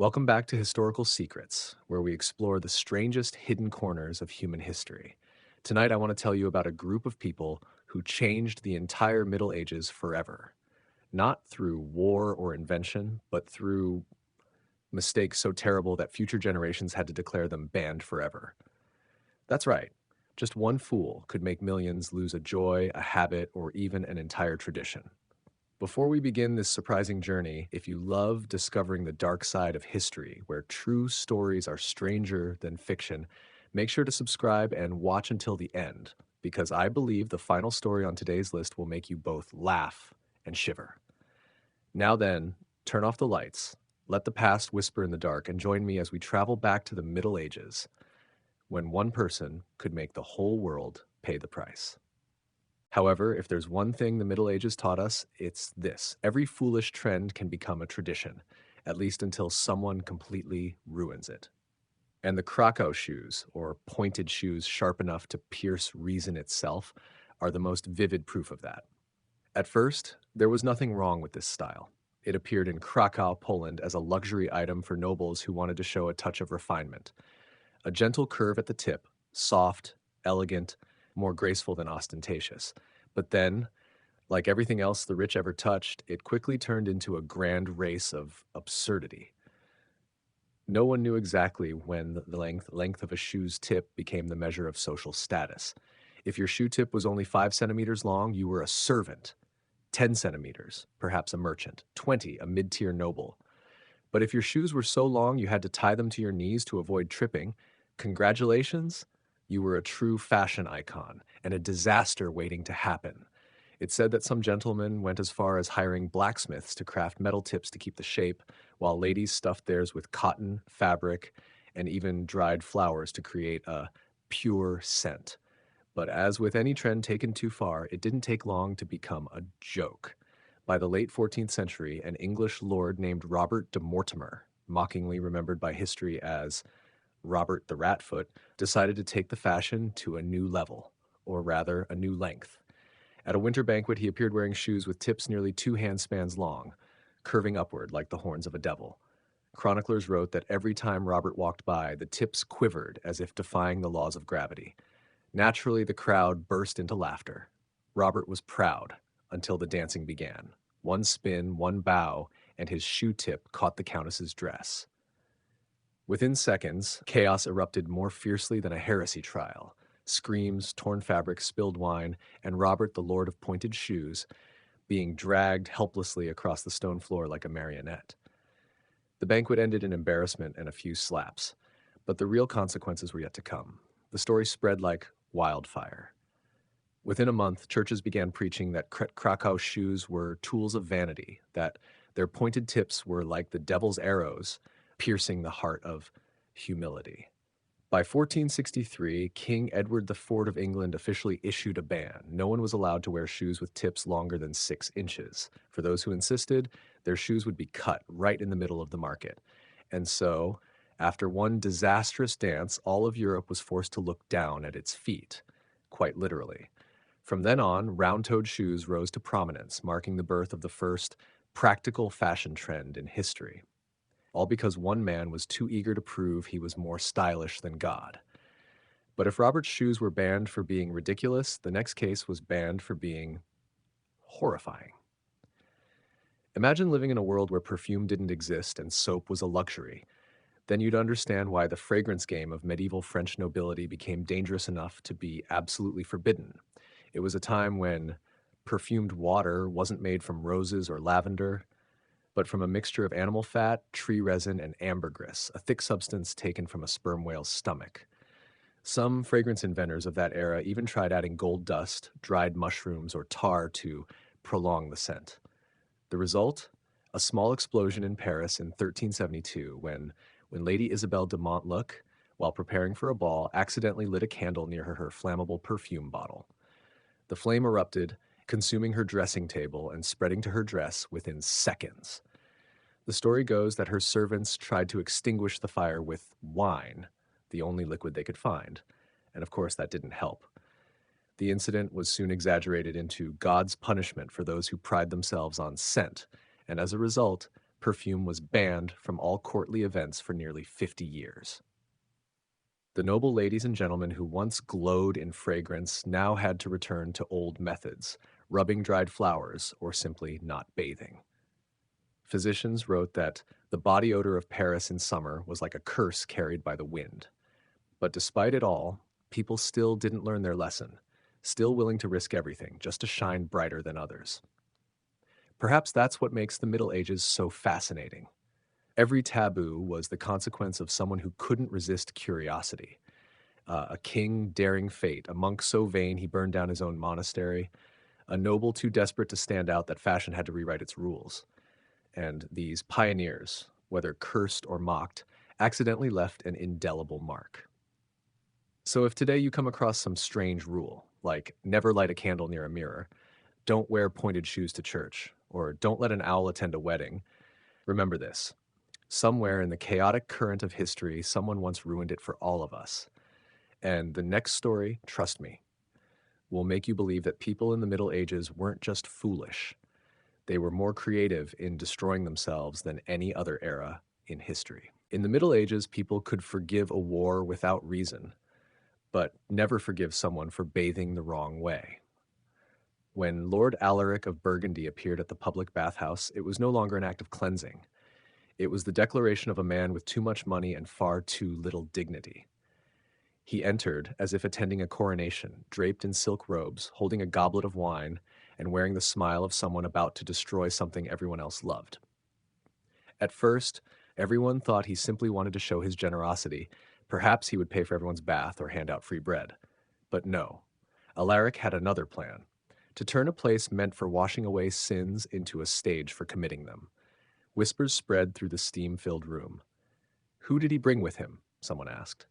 Welcome back to Historical Secrets, where we explore the strangest hidden corners of human history. Tonight, I want to tell you about a group of people who changed the entire Middle Ages forever. Not through war or invention, but through mistakes so terrible that future generations had to declare them banned forever. That's right. Just one fool could make millions lose a joy, a habit, or even an entire tradition. Before we begin this surprising journey, if you love discovering the dark side of history, where true stories are stranger than fiction, make sure to subscribe and watch until the end, because I believe the final story on today's list will make you both laugh and shiver. Now then, turn off the lights, let the past whisper in the dark, and join me as we travel back to the Middle Ages, when one person could make the whole world pay the price. However, if there's one thing the Middle Ages taught us, it's this. Every foolish trend can become a tradition, at least until someone completely ruins it. And the Krakow shoes, or pointed shoes sharp enough to pierce reason itself, are the most vivid proof of that. At first, there was nothing wrong with this style. It appeared in Krakow, Poland, as a luxury item for nobles who wanted to show a touch of refinement. A gentle curve at the tip, soft, elegant, more graceful than ostentatious. But then, like everything else the rich ever touched, it quickly turned into a grand race of absurdity. No one knew exactly when the length of a shoe's tip became the measure of social status. If your shoe tip was only 5 centimeters long, you were a servant. 10 centimeters, perhaps a merchant. 20, a mid-tier noble. But if your shoes were so long you had to tie them to your knees to avoid tripping, congratulations, you were a true fashion icon and a disaster waiting to happen. It's said that some gentlemen went as far as hiring blacksmiths to craft metal tips to keep the shape, while ladies stuffed theirs with cotton, fabric, and even dried flowers to create a pure scent. But as with any trend taken too far, it didn't take long to become a joke. By the late 14th century, an English lord named Robert de Mortimer, mockingly remembered by history as Robert the Ratfoot, decided to take the fashion to a new level, or rather, a new length. At a winter banquet, he appeared wearing shoes with tips nearly 2 handspans long, curving upward like the horns of a devil. Chroniclers wrote that every time Robert walked by, the tips quivered as if defying the laws of gravity. Naturally, the crowd burst into laughter. Robert was proud until the dancing began. One spin, one bow, and his shoe tip caught the countess's dress. Within seconds, chaos erupted more fiercely than a heresy trial. Screams, torn fabric, spilled wine, and Robert, the Lord of Pointed Shoes, being dragged helplessly across the stone floor like a marionette. The banquet ended in embarrassment and a few slaps, but the real consequences were yet to come. The story spread like wildfire. Within a month, churches began preaching that Krakow shoes were tools of vanity, that their pointed tips were like the devil's arrows, piercing the heart of humility. By 1463, King Edward IV of England officially issued a ban. No one was allowed to wear shoes with tips longer than 6 inches. For those who insisted, their shoes would be cut right in the middle of the market. And so, after one disastrous dance, all of Europe was forced to look down at its feet, quite literally. From then on, round-toed shoes rose to prominence, marking the birth of the first practical fashion trend in history. All because one man was too eager to prove he was more stylish than God. But if Robert's shoes were banned for being ridiculous, the next case was banned for being horrifying. Imagine living in a world where perfume didn't exist and soap was a luxury. Then you'd understand why the fragrance game of medieval French nobility became dangerous enough to be absolutely forbidden. It was a time when perfumed water wasn't made from roses or lavender, but from a mixture of animal fat, tree resin, and ambergris, a thick substance taken from a sperm whale's stomach. Some fragrance inventors of that era even tried adding gold dust, dried mushrooms, or tar to prolong the scent. The result? A small explosion in Paris in 1372 when Lady Isabel de Montluc, while preparing for a ball, accidentally lit a candle near her flammable perfume bottle. The flame erupted, consuming her dressing table and spreading to her dress within seconds. The story goes that her servants tried to extinguish the fire with wine, the only liquid they could find, and of course that didn't help. The incident was soon exaggerated into God's punishment for those who pride themselves on scent, and as a result, perfume was banned from all courtly events for nearly 50 years. The noble ladies and gentlemen who once glowed in fragrance now had to return to old methods, rubbing dried flowers or simply not bathing. Physicians wrote that the body odor of Paris in summer was like a curse carried by the wind. But despite it all, people still didn't learn their lesson, still willing to risk everything just to shine brighter than others. Perhaps that's what makes the Middle Ages so fascinating. Every taboo was the consequence of someone who couldn't resist curiosity. A king daring fate, a monk so vain he burned down his own monastery, a noble too desperate to stand out that fashion had to rewrite its rules. And these pioneers, whether cursed or mocked, accidentally left an indelible mark. So if today you come across some strange rule, like never light a candle near a mirror, don't wear pointed shoes to church, or don't let an owl attend a wedding, remember this. Somewhere in the chaotic current of history, someone once ruined it for all of us. And the next story, trust me, will make you believe that people in the Middle Ages weren't just foolish. They were more creative in destroying themselves than any other era in history. In the Middle Ages, people could forgive a war without reason, but never forgive someone for bathing the wrong way. When Lord Alaric of Burgundy appeared at the public bathhouse, it was no longer an act of cleansing. It was the declaration of a man with too much money and far too little dignity. He entered as if attending a coronation, draped in silk robes, holding a goblet of wine, and wearing the smile of someone about to destroy something everyone else loved. At first, everyone thought he simply wanted to show his generosity. Perhaps he would pay for everyone's bath or hand out free bread. But no, Alaric had another plan: to turn a place meant for washing away sins into a stage for committing them. Whispers spread through the steam-filled room. Who did he bring with him? Someone asked.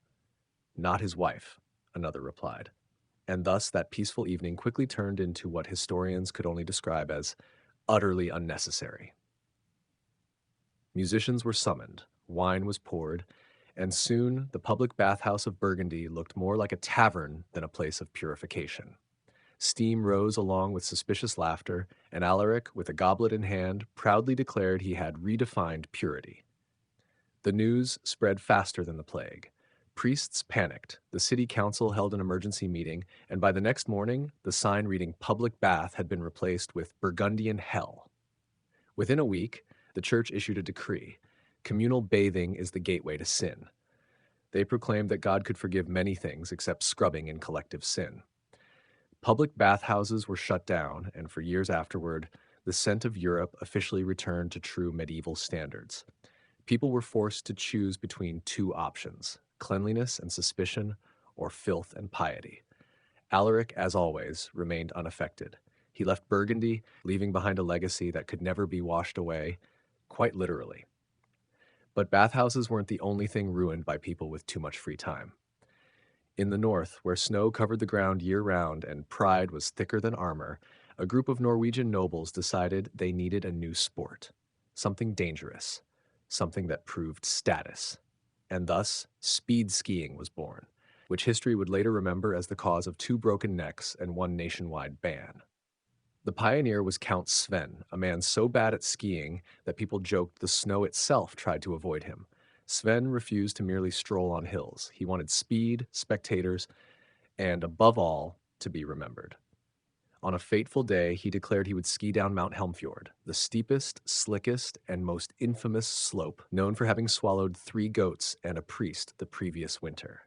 Not his wife, another replied. And thus that peaceful evening quickly turned into what historians could only describe as utterly unnecessary. Musicians were summoned, wine was poured, and soon the public bathhouse of Burgundy looked more like a tavern than a place of purification. Steam rose along with suspicious laughter, and Alaric, with a goblet in hand, proudly declared he had redefined purity. The news spread faster than the plague. Priests panicked, the city council held an emergency meeting, and by the next morning, the sign reading public bath had been replaced with Burgundian hell. Within a week, the church issued a decree: communal bathing is the gateway to sin. They proclaimed that God could forgive many things except scrubbing in collective sin. Public bathhouses were shut down, and for years afterward, the scent of Europe officially returned to true medieval standards. People were forced to choose between two options: cleanliness and suspicion, or filth and piety. Alaric, as always, remained unaffected. He left Burgundy, leaving behind a legacy that could never be washed away, quite literally. But bathhouses weren't the only thing ruined by people with too much free time. In the north, where snow covered the ground year-round and pride was thicker than armor, a group of Norwegian nobles decided they needed a new sport, something dangerous, something that proved status. And thus, speed skiing was born, which history would later remember as the cause of 2 broken necks and 1 nationwide ban. The pioneer was Count Sven, a man so bad at skiing that people joked the snow itself tried to avoid him. Sven refused to merely stroll on hills. He wanted speed, spectators, and above all, to be remembered. On a fateful day, he declared he would ski down Mount Helmfjord, the steepest, slickest, and most infamous slope, known for having swallowed 3 goats and a priest the previous winter.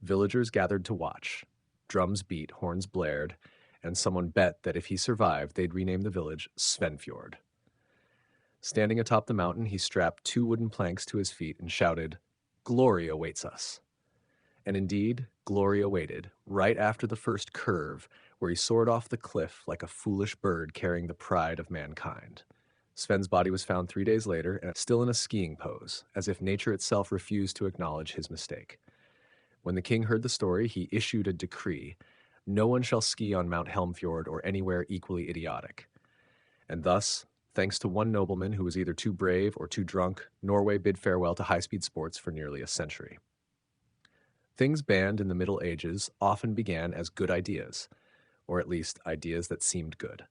Villagers gathered to watch. Drums beat, horns blared, and someone bet that if he survived, they'd rename the village Svenfjord. Standing atop the mountain, he strapped 2 wooden planks to his feet and shouted, "Glory awaits us." And indeed, glory awaited, right after the first curve, where he soared off the cliff like a foolish bird carrying the pride of mankind. Sven's body was found 3 days later, and still in a skiing pose, as if nature itself refused to acknowledge his mistake. When the king heard the story, he issued a decree: no one shall ski on Mount Helmfjord or anywhere equally idiotic. And thus, thanks to one nobleman who was either too brave or too drunk, Norway bid farewell to high-speed sports for nearly a century. Things banned in the Middle Ages often began as good ideas, or at least ideas that seemed good.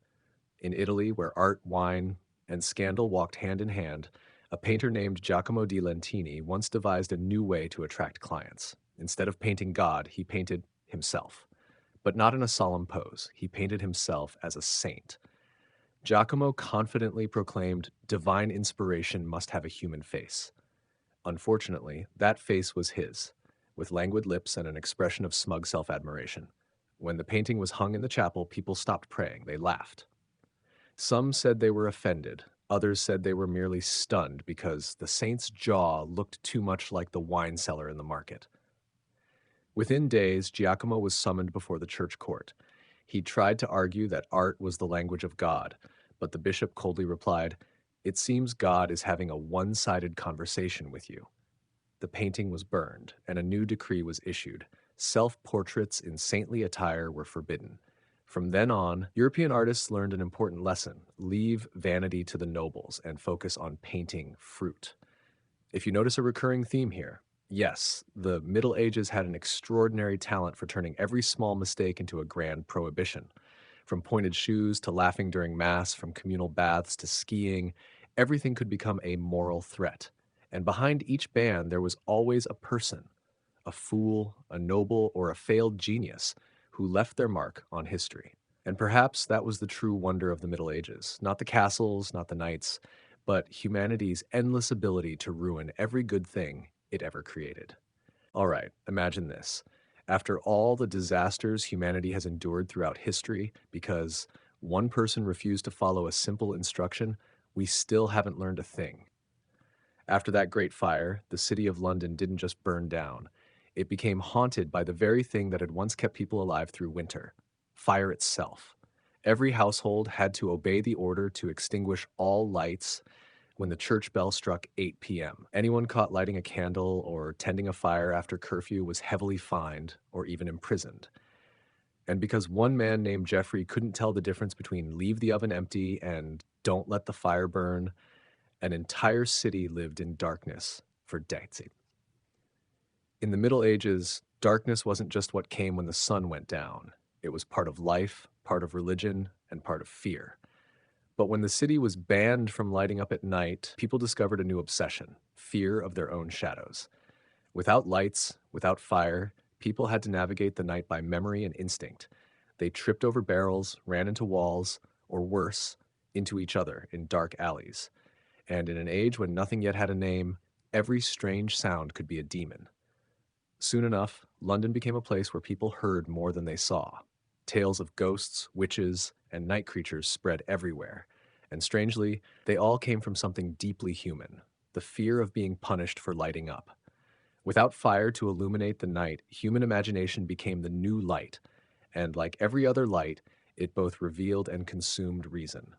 In Italy, where art, wine, and scandal walked hand in hand, a painter named Giacomo di Lentini once devised a new way to attract clients. Instead of painting God, he painted himself. But not in a solemn pose. He painted himself as a saint. Giacomo confidently proclaimed divine inspiration must have a human face. Unfortunately, that face was his, with languid lips and an expression of smug self admiration. When the painting was hung in the chapel, people stopped praying. They laughed. Some said they were offended. Others said they were merely stunned because the saint's jaw looked too much like the wine cellar in the market. Within days, Giacomo was summoned before the church court. He tried to argue that art was the language of God, but the bishop coldly replied, "It seems God is having a one-sided conversation with you." The painting was burned, and a new decree was issued. Self-portraits in saintly attire were forbidden. From then on, European artists learned an important lesson: leave vanity to the nobles and focus on painting fruit. If you notice a recurring theme here, yes, the Middle Ages had an extraordinary talent for turning every small mistake into a grand prohibition. From pointed shoes to laughing during Mass, from communal baths to skiing, everything could become a moral threat. And behind each ban, there was always a person, a fool, a noble, or a failed genius who left their mark on history. And perhaps that was the true wonder of the Middle Ages, not the castles, not the knights, but humanity's endless ability to ruin every good thing it ever created. All right, imagine this. After all the disasters humanity has endured throughout history because one person refused to follow a simple instruction, we still haven't learned a thing. After that great fire, the city of London didn't just burn down. It became haunted by the very thing that had once kept people alive through winter: fire itself. Every household had to obey the order to extinguish all lights when the church bell struck 8 p.m. Anyone caught lighting a candle or tending a fire after curfew was heavily fined or even imprisoned. And because one man named Jeffrey couldn't tell the difference between leave the oven empty and don't let the fire burn, an entire city lived in darkness for decades. In the Middle Ages, darkness wasn't just what came when the sun went down. It was part of life, part of religion, and part of fear. But when the city was banned from lighting up at night, people discovered a new obsession: fear of their own shadows. Without lights, without fire, people had to navigate the night by memory and instinct. They tripped over barrels, ran into walls, or worse, into each other in dark alleys. And in an age when nothing yet had a name, every strange sound could be a demon. Soon enough, London became a place where people heard more than they saw. Tales of ghosts, witches, and night creatures spread everywhere. And strangely, they all came from something deeply human: the fear of being punished for lighting up. Without fire to illuminate the night, human imagination became the new light, and like every other light, it both revealed and consumed reason.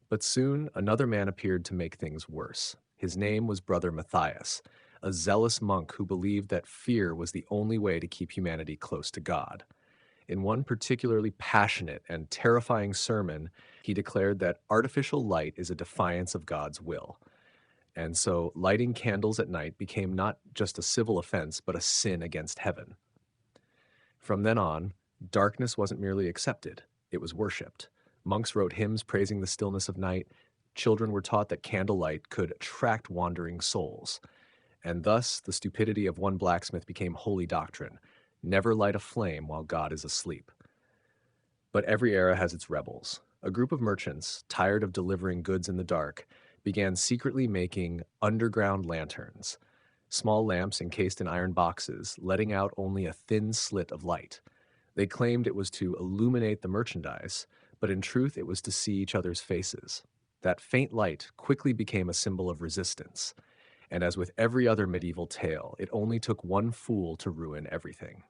But soon, another man appeared to make things worse. His name was Brother Matthias, a zealous monk who believed that fear was the only way to keep humanity close to God. In one particularly passionate and terrifying sermon, he declared that artificial light is a defiance of God's will. And so lighting candles at night became not just a civil offense, but a sin against heaven. From then on, darkness wasn't merely accepted, it was worshipped. Monks wrote hymns praising the stillness of night. Children were taught that candlelight could attract wandering souls. And thus, the stupidity of one blacksmith became holy doctrine: never light a flame while God is asleep. But every era has its rebels. A group of merchants, tired of delivering goods in the dark, began secretly making underground lanterns, small lamps encased in iron boxes, letting out only a thin slit of light. They claimed it was to illuminate the merchandise, but in truth it was to see each other's faces. That faint light quickly became a symbol of resistance, and as with every other medieval tale, it only took one fool to ruin everything.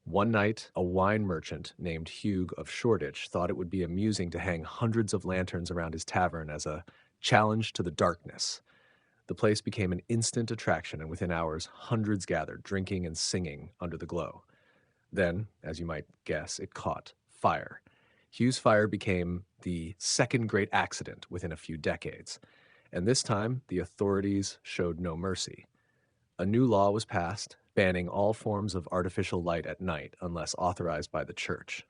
One night, a wine merchant named Hugh of Shoreditch thought it would be amusing to hang hundreds of lanterns around his tavern as a challenge to the darkness. The place became an instant attraction, and within hours, hundreds gathered, drinking and singing under the glow. Then, as you might guess, it caught fire. Hugh's fire became the second great accident within a few decades, and this time the authorities showed no mercy. A new law was passed, banning all forms of artificial light at night unless authorized by the church.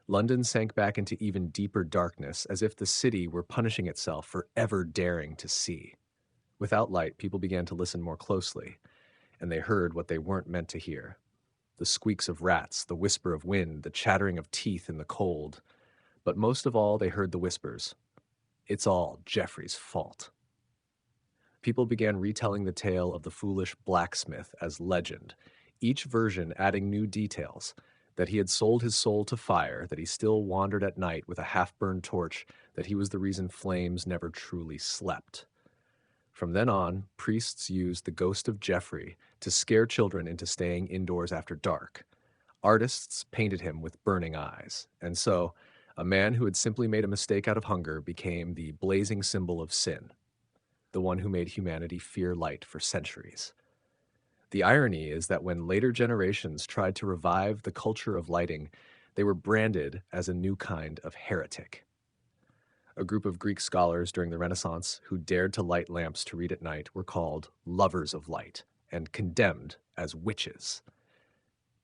London sank back into even deeper darkness, as if the city were punishing itself for ever daring to see. Without light, people began to listen more closely, and they heard what they weren't meant to hear: the squeaks of rats, the whisper of wind, the chattering of teeth in the cold. But most of all, they heard the whispers. It's all Geoffrey's fault. People began retelling the tale of the foolish blacksmith as legend, each version adding new details: that he had sold his soul to fire, that he still wandered at night with a half-burned torch, that he was the reason flames never truly slept. From then on, priests used the ghost of Geoffrey to scare children into staying indoors after dark. Artists painted him with burning eyes, and so a man who had simply made a mistake out of hunger became the blazing symbol of sin, the one who made humanity fear light for centuries. The irony is that when later generations tried to revive the culture of lighting, they were branded as a new kind of heretic. A group of Greek scholars during the Renaissance who dared to light lamps to read at night were called lovers of light and condemned as witches.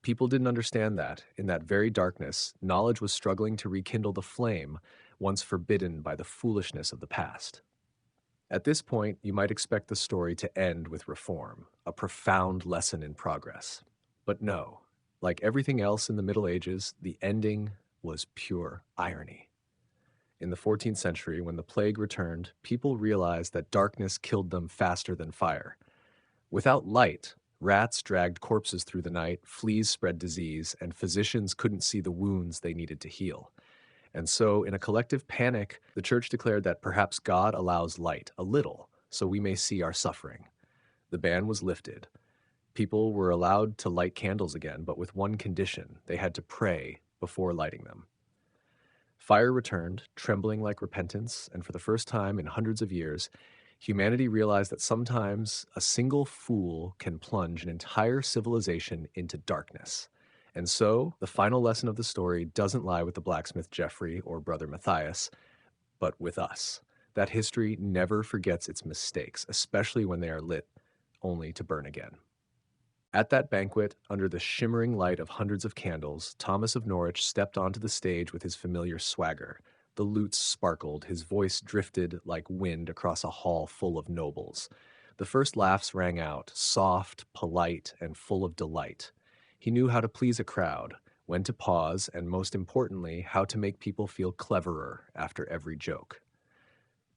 People didn't understand that, in that very darkness, knowledge was struggling to rekindle the flame once forbidden by the foolishness of the past. At this point, you might expect the story to end with reform, a profound lesson in progress. But no, like everything else in the Middle Ages, the ending was pure irony. In the 14th century, when the plague returned, people realized that darkness killed them faster than fire. Without light, rats dragged corpses through the night, fleas spread disease, and physicians couldn't see the wounds they needed to heal. And so, in a collective panic, the church declared that perhaps God allows light, a little, so we may see our suffering. The ban was lifted. People were allowed to light candles again, but with one condition: they had to pray before lighting them. Fire returned, trembling like repentance, and for the first time in hundreds of years, humanity realized that sometimes a single fool can plunge an entire civilization into darkness. And so, the final lesson of the story doesn't lie with the blacksmith Geoffrey or brother Matthias, but with us. That history never forgets its mistakes, especially when they are lit only to burn again. At that banquet, under the shimmering light of hundreds of candles, Thomas of Norwich stepped onto the stage with his familiar swagger. The lutes sparkled, his voice drifted like wind across a hall full of nobles. The first laughs rang out, soft, polite, and full of delight. He knew how to please a crowd, when to pause, and most importantly, how to make people feel cleverer after every joke.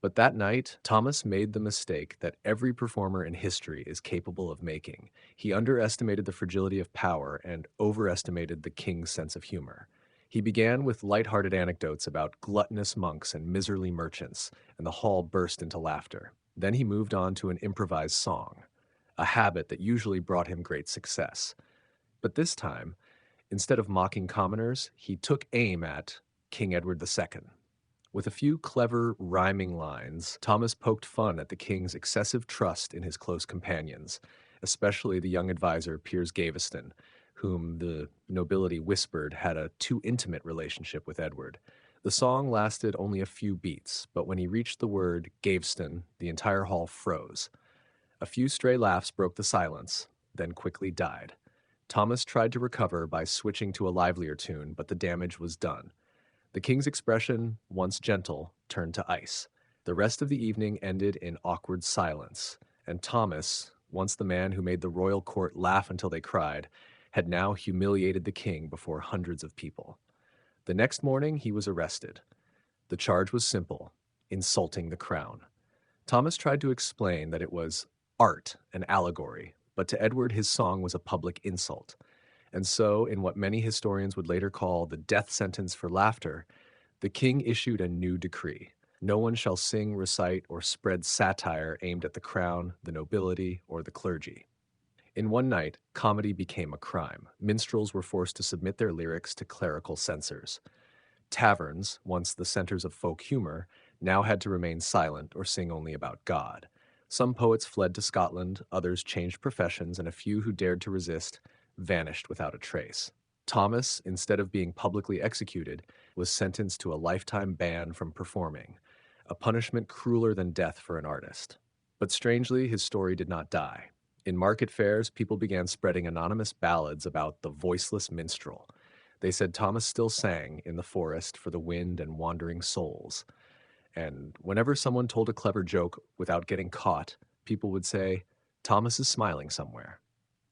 But that night, Thomas made the mistake that every performer in history is capable of making. He underestimated the fragility of power and overestimated the king's sense of humor. He began with light-hearted anecdotes about gluttonous monks and miserly merchants, and the hall burst into laughter. Then he moved on to an improvised song, a habit that usually brought him great success. But this time, instead of mocking commoners, he took aim at King Edward II. With a few clever, rhyming lines, Thomas poked fun at the king's excessive trust in his close companions, especially the young advisor Piers Gaveston, whom the nobility whispered had a too intimate relationship with Edward. The song lasted only a few beats, but when he reached the word Gaveston, the entire hall froze. A few stray laughs broke the silence, then quickly died. Thomas tried to recover by switching to a livelier tune, but the damage was done. The king's expression, once gentle, turned to ice. The rest of the evening ended in awkward silence, and Thomas, once the man who made the royal court laugh until they cried, had now humiliated the king before hundreds of people. The next morning, he was arrested. The charge was simple: insulting the crown. Thomas tried to explain that it was art, an allegory, but to Edward his song was a public insult. And so, in what many historians would later call the death sentence for laughter, the king issued a new decree: no one shall sing, recite, or spread satire aimed at the crown, the nobility, or the clergy. In one night, comedy became a crime. Minstrels were forced to submit their lyrics to clerical censors. Taverns, once the centers of folk humor, now had to remain silent or sing only about God. Some poets fled to Scotland, others changed professions, and a few who dared to resist vanished without a trace. Thomas, instead of being publicly executed, was sentenced to a lifetime ban from performing, a punishment crueler than death for an artist. But strangely, his story did not die. In market fairs, people began spreading anonymous ballads about the voiceless minstrel. They said Thomas still sang in the forest for the wind and wandering souls. And whenever someone told a clever joke without getting caught, people would say, Thomas is smiling somewhere.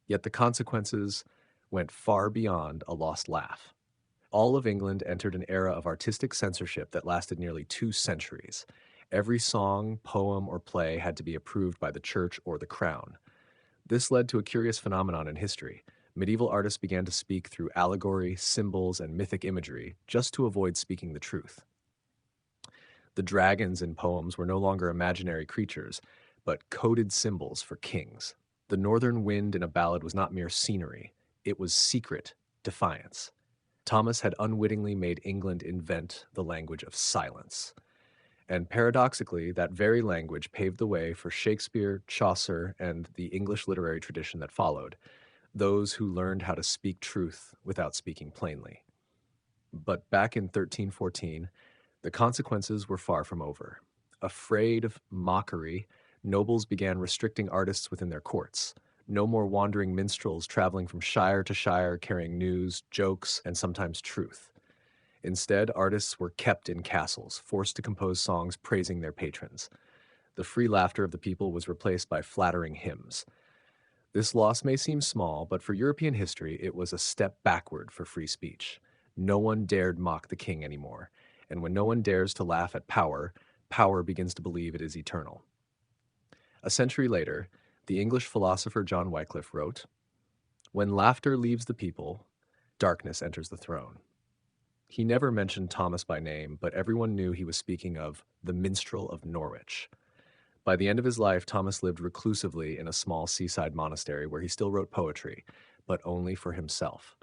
Yet the consequences went far beyond a lost laugh. All of England entered an era of artistic censorship that lasted nearly 2 centuries. Every song, poem, or play had to be approved by the church or the crown. This led to a curious phenomenon in history. Medieval artists began to speak through allegory, symbols, and mythic imagery just to avoid speaking the truth. The dragons in poems were no longer imaginary creatures, but coded symbols for kings. The northern wind in a ballad was not mere scenery, it was secret defiance. Thomas had unwittingly made England invent the language of silence. And paradoxically, that very language paved the way for Shakespeare, Chaucer, and the English literary tradition that followed, those who learned how to speak truth without speaking plainly. But back in 1314, the consequences were far from over. Afraid of mockery, nobles began restricting artists within their courts. No more wandering minstrels traveling from shire to shire carrying news, jokes, and sometimes truth. Instead, artists were kept in castles, forced to compose songs praising their patrons. The free laughter of the people was replaced by flattering hymns. This loss may seem small, but for European history, it was a step backward for free speech. No one dared mock the king anymore, and when no one dares to laugh at power, power begins to believe it is eternal. A century later, the English philosopher John Wycliffe wrote, "When laughter leaves the people, darkness enters the throne." He never mentioned Thomas by name, but everyone knew he was speaking of the minstrel of Norwich. By the end of his life, Thomas lived reclusively in a small seaside monastery where he still wrote poetry, but only for himself.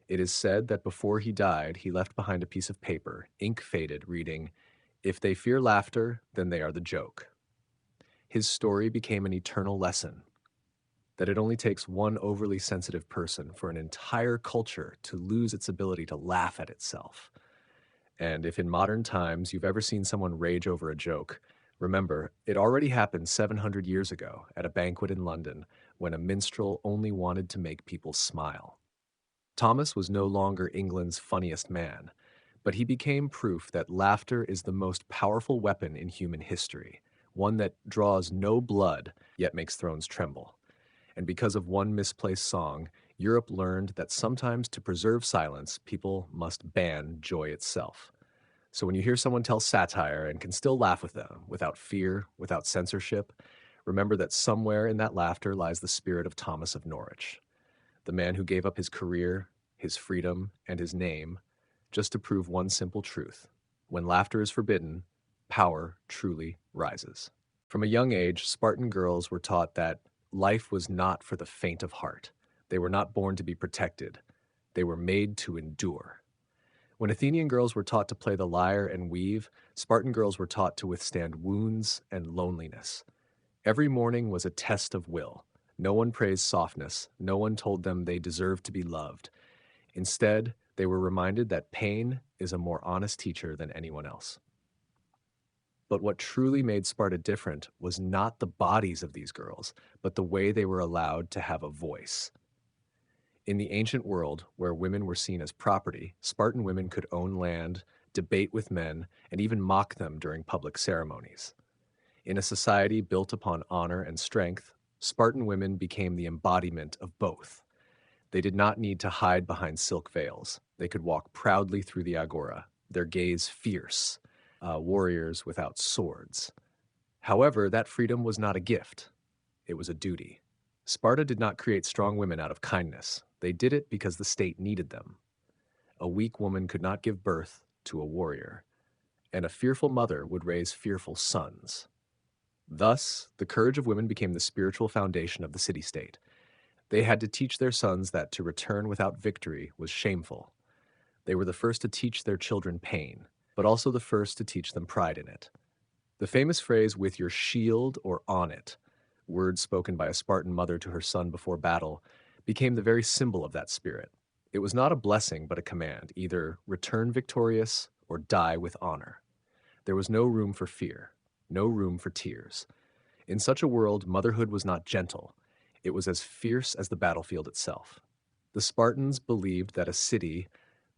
It is said that before he died, he left behind a piece of paper, ink faded, reading, "If they fear laughter, then they are the joke." His story became an eternal lesson that it only takes one overly sensitive person for an entire culture to lose its ability to laugh at itself. And if in modern times you've ever seen someone rage over a joke, remember, it already happened 700 years ago at a banquet in London when a minstrel only wanted to make people smile. Thomas was no longer England's funniest man, but he became proof that laughter is the most powerful weapon in human history, one that draws no blood yet makes thrones tremble. And because of one misplaced song, Europe learned that sometimes to preserve silence, people must ban joy itself. So when you hear someone tell satire and can still laugh with them, without fear, without censorship, remember that somewhere in that laughter lies the spirit of Thomas of Norwich, the man who gave up his career, his freedom, and his name, just to prove one simple truth. When laughter is forbidden, power truly rises. From a young age, Spartan girls were taught that life was not for the faint of heart. They were not born to be protected. They were made to endure. When Athenian girls were taught to play the lyre and weave, Spartan girls were taught to withstand wounds and loneliness. Every morning was a test of will. No one praised softness. No one told them they deserved to be loved. Instead, they were reminded that pain is a more honest teacher than anyone else. But what truly made Sparta different was not the bodies of these girls, but the way they were allowed to have a voice. In the ancient world, where women were seen as property, Spartan women could own land, debate with men, and even mock them during public ceremonies. In a society built upon honor and strength, Spartan women became the embodiment of both. They did not need to hide behind silk veils. They could walk proudly through the agora, their gaze fierce, warriors without swords. However, that freedom was not a gift, it was a duty. Sparta did not create strong women out of kindness. They did it because the state needed them. A weak woman could not give birth to a warrior, and a fearful mother would raise fearful sons. Thus, the courage of women became the spiritual foundation of the city-state. They had to teach their sons that to return without victory was shameful. They were the first to teach their children pain, but also the first to teach them pride in it. The famous phrase, "with your shield or on it," words spoken by a Spartan mother to her son before battle, became the very symbol of that spirit. It was not a blessing, but a command, either return victorious or die with honor. There was no room for fear, no room for tears. In such a world, motherhood was not gentle. It was as fierce as the battlefield itself. The Spartans believed that a city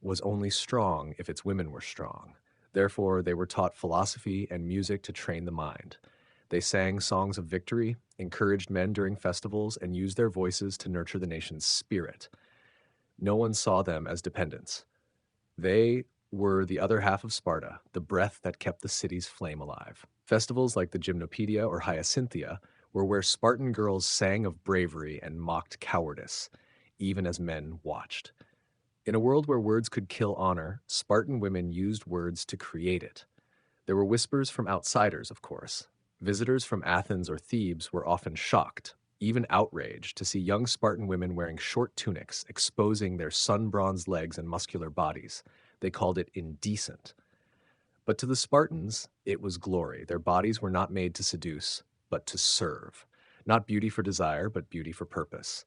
was only strong if its women were strong. Therefore, they were taught philosophy and music to train the mind. They sang songs of victory, encouraged men during festivals, and used their voices to nurture the nation's spirit. No one saw them as dependents. They were the other half of Sparta, the breath that kept the city's flame alive. Festivals like the Gymnopedia or Hyacinthia were where Spartan girls sang of bravery and mocked cowardice, even as men watched. In a world where words could kill honor, Spartan women used words to create it. There were whispers from outsiders, of course. Visitors from Athens or Thebes were often shocked, even outraged, to see young Spartan women wearing short tunics, exposing their sun-bronzed legs and muscular bodies. They called it indecent. But to the Spartans, it was glory. Their bodies were not made to seduce, but to serve. Not beauty for desire, but beauty for purpose.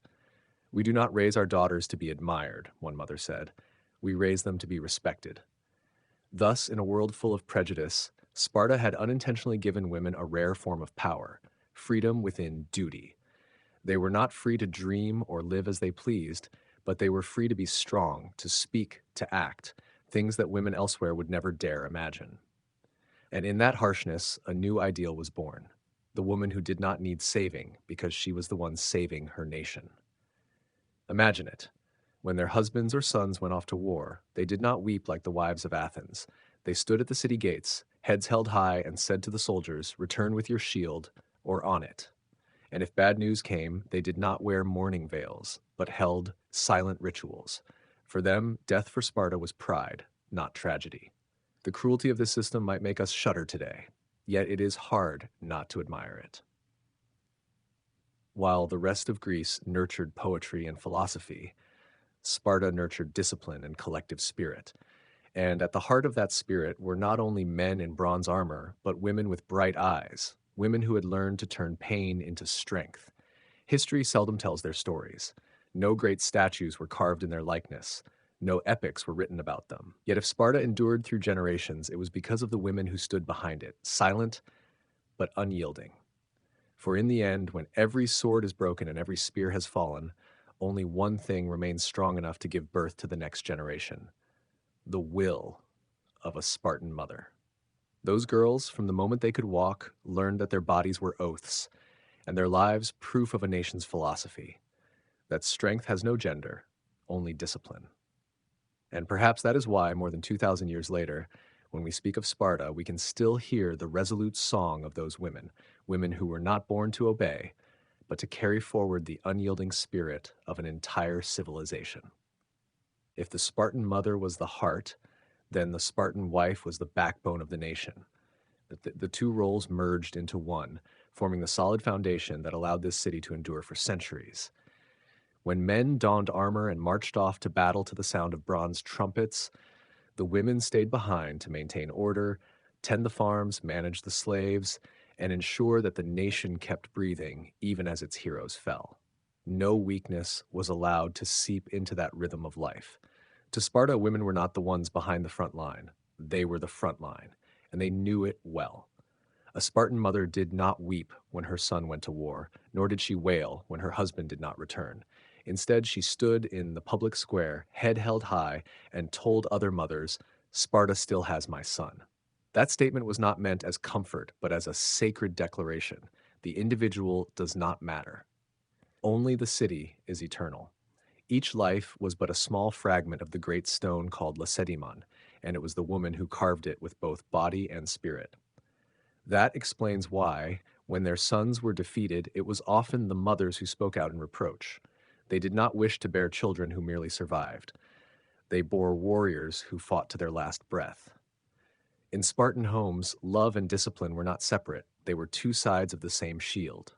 "We do not raise our daughters to be admired," one mother said. "We raise them to be respected." Thus, in a world full of prejudice, Sparta had unintentionally given women a rare form of power, freedom within duty. They were not free to dream or live as they pleased, but they were free to be strong, to speak, to act, things that women elsewhere would never dare imagine. And in that harshness, a new ideal was born, the woman who did not need saving because she was the one saving her nation. Imagine it. When their husbands or sons went off to war, they did not weep like the wives of Athens. They stood at the city gates, heads held high, and said to the soldiers, "Return with your shield, or on it." And if bad news came, they did not wear mourning veils, but held silent rituals. For them, death for Sparta was pride, not tragedy. The cruelty of this system might make us shudder today, yet it is hard not to admire it. While the rest of Greece nurtured poetry and philosophy, Sparta nurtured discipline and collective spirit. And at the heart of that spirit were not only men in bronze armor, but women with bright eyes, women who had learned to turn pain into strength. History seldom tells their stories. No great statues were carved in their likeness. No epics were written about them. Yet if Sparta endured through generations, it was because of the women who stood behind it, silent but unyielding. For in the end, when every sword is broken and every spear has fallen, only one thing remains strong enough to give birth to the next generation: the will of a Spartan mother. Those girls, from the moment they could walk, learned that their bodies were oaths, and their lives proof of a nation's philosophy, that strength has no gender, only discipline. And perhaps that is why, more than 2,000 years later, when we speak of Sparta, we can still hear the resolute song of those women, women who were not born to obey, but to carry forward the unyielding spirit of an entire civilization. If the Spartan mother was the heart, then the Spartan wife was the backbone of the nation. The two roles merged into one, forming the solid foundation that allowed this city to endure for centuries. When men donned armor and marched off to battle to the sound of bronze trumpets, the women stayed behind to maintain order, tend the farms, manage the slaves, and ensure that the nation kept breathing even as its heroes fell. No weakness was allowed to seep into that rhythm of life. To Sparta, women were not the ones behind the front line. They were the front line, and they knew it well. A Spartan mother did not weep when her son went to war, nor did she wail when her husband did not return. Instead, she stood in the public square, head held high, and told other mothers, "Sparta still has my son." That statement was not meant as comfort, but as a sacred declaration. The individual does not matter. Only the city is eternal. Each life was but a small fragment of the great stone called Lacedaemon, and it was the woman who carved it with both body and spirit. That explains why, when their sons were defeated, it was often the mothers who spoke out in reproach. They did not wish to bear children who merely survived. They bore warriors who fought to their last breath. In Spartan homes, love and discipline were not separate. They were two sides of the same shield.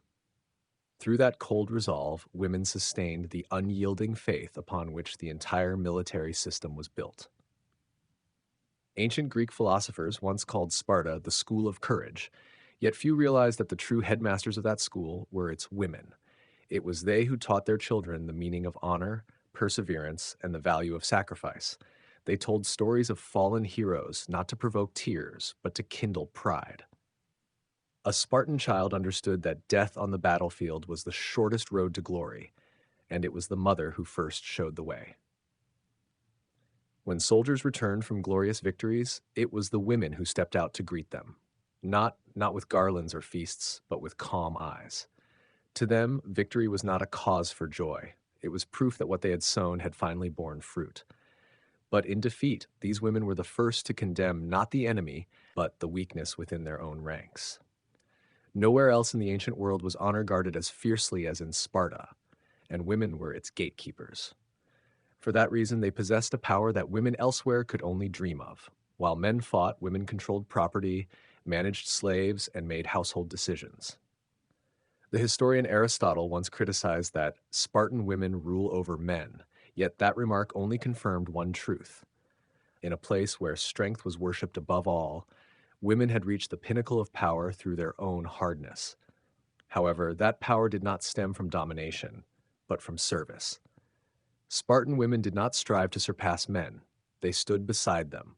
Through that cold resolve, women sustained the unyielding faith upon which the entire military system was built. Ancient Greek philosophers once called Sparta the school of courage, yet few realized that the true headmasters of that school were its women. It was they who taught their children the meaning of honor, perseverance, and the value of sacrifice. They told stories of fallen heroes, not to provoke tears, but to kindle pride. A Spartan child understood that death on the battlefield was the shortest road to glory, and it was the mother who first showed the way. When soldiers returned from glorious victories, it was the women who stepped out to greet them. Not with garlands or feasts, but with calm eyes. To them, victory was not a cause for joy. It was proof that what they had sown had finally borne fruit. But in defeat, these women were the first to condemn not the enemy, but the weakness within their own ranks. Nowhere else in the ancient world was honor guarded as fiercely as in Sparta, and women were its gatekeepers. For that reason, they possessed a power that women elsewhere could only dream of. While men fought, women controlled property, managed slaves, and made household decisions. The historian Aristotle once criticized that Spartan women rule over men, yet that remark only confirmed one truth. In a place where strength was worshipped above all, women had reached the pinnacle of power through their own hardness. However, that power did not stem from domination, but from service. Spartan women did not strive to surpass men. They stood beside them.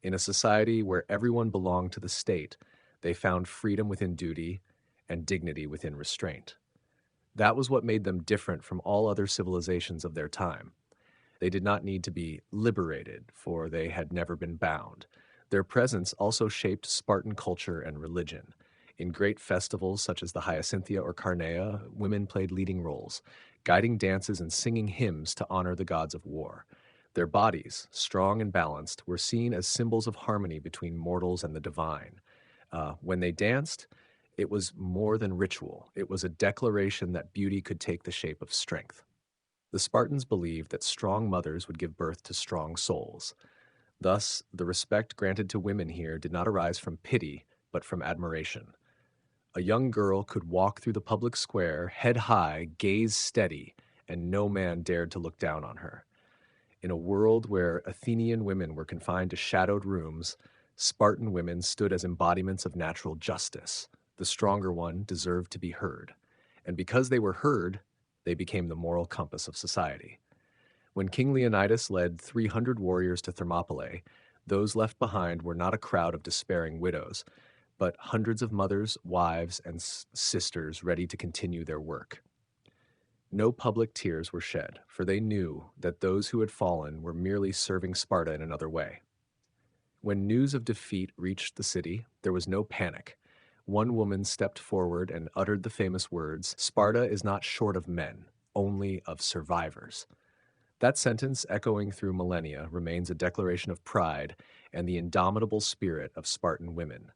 In a society where everyone belonged to the state, they found freedom within duty and dignity within restraint. That was what made them different from all other civilizations of their time. They did not need to be liberated, for they had never been bound. Their presence also shaped Spartan culture and religion. In great festivals such as the Hyacintha or Carnea, women played leading roles, guiding dances and singing hymns to honor the gods of war. Their bodies, strong and balanced, were seen as symbols of harmony between mortals and the divine. When they danced, it was more than ritual. It was a declaration that beauty could take the shape of strength. The Spartans believed that strong mothers would give birth to strong souls. Thus, the respect granted to women here did not arise from pity, but from admiration. A young girl could walk through the public square, head high, gaze steady, and no man dared to look down on her. In a world where Athenian women were confined to shadowed rooms, Spartan women stood as embodiments of natural justice. The stronger one deserved to be heard. And because they were heard, they became the moral compass of society. When King Leonidas led 300 warriors to Thermopylae, those left behind were not a crowd of despairing widows, but hundreds of mothers, wives, and sisters ready to continue their work. No public tears were shed, for they knew that those who had fallen were merely serving Sparta in another way. When news of defeat reached the city, there was no panic. One woman stepped forward and uttered the famous words, "Sparta is not short of men, only of survivors." That sentence, echoing through millennia, remains a declaration of pride and the indomitable spirit of Spartan women,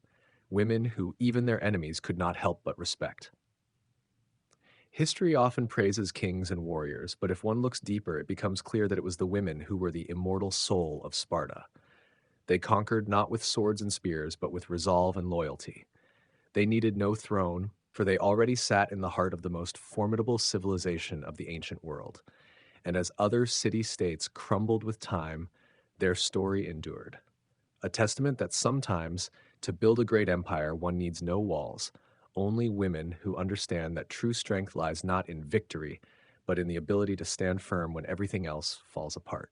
women who even their enemies could not help but respect. History often praises kings and warriors, but if one looks deeper, it becomes clear that it was the women who were the immortal soul of Sparta. They conquered not with swords and spears, but with resolve and loyalty. They needed no throne, for they already sat in the heart of the most formidable civilization of the ancient world. And as other city-states crumbled with time, their story endured. A testament that sometimes, to build a great empire, one needs no walls, only women who understand that true strength lies not in victory, but in the ability to stand firm when everything else falls apart.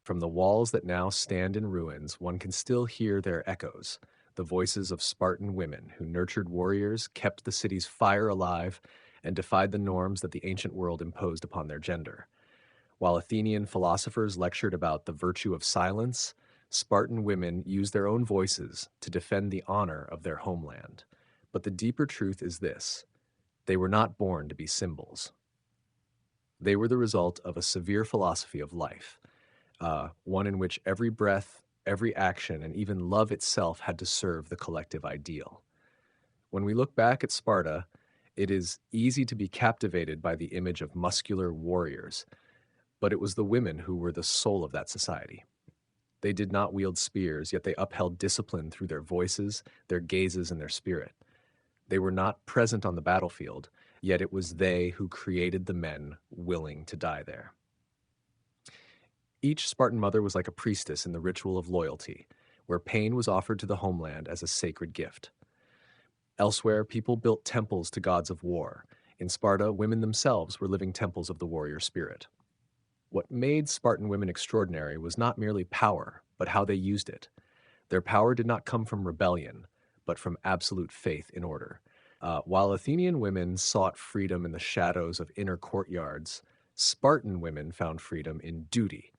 From the walls that now stand in ruins, one can still hear their echoes, the voices of Spartan women who nurtured warriors, kept the city's fire alive, and defied the norms that the ancient world imposed upon their gender. While Athenian philosophers lectured about the virtue of silence, Spartan women used their own voices to defend the honor of their homeland. But the deeper truth is this: they were not born to be symbols. They were the result of a severe philosophy of life, one in which every breath, every action, and even love itself had to serve the collective ideal. When we look back at Sparta, it is easy to be captivated by the image of muscular warriors, but it was the women who were the soul of that society. They did not wield spears, yet they upheld discipline through their voices, their gazes, and their spirit. They were not present on the battlefield, yet it was they who created the men willing to die there. Each Spartan mother was like a priestess in the ritual of loyalty, where pain was offered to the homeland as a sacred gift. Elsewhere, people built temples to gods of war. In Sparta, women themselves were living temples of the warrior spirit. What made Spartan women extraordinary was not merely power, but how they used it. Their power did not come from rebellion, but from absolute faith in order. While Athenian women sought freedom in the shadows of inner courtyards, Spartan women found freedom in duty.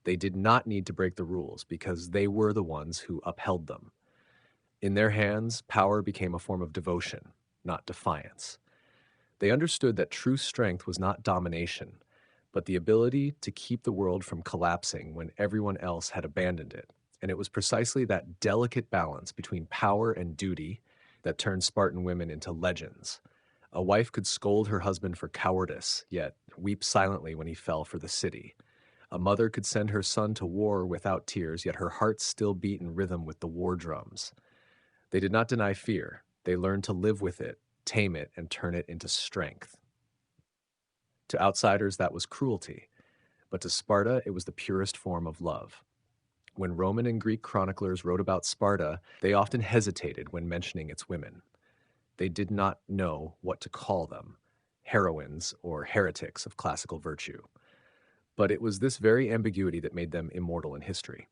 They did not need to break the rules because they were the ones who upheld them. In their hands, power became a form of devotion, not defiance. They understood that true strength was not domination, but the ability to keep the world from collapsing when everyone else had abandoned it. And it was precisely that delicate balance between power and duty that turned Spartan women into legends. A wife could scold her husband for cowardice, yet weep silently when he fell for the city. A mother could send her son to war without tears, yet her heart still beat in rhythm with the war drums. They did not deny fear. They learned to live with it, tame it, and turn it into strength. To outsiders, that was cruelty, but to Sparta, it was the purest form of love. When Roman and Greek chroniclers wrote about Sparta, they often hesitated when mentioning its women. They did not know what to call them, heroines or heretics of classical virtue. But it was this very ambiguity that made them immortal in history.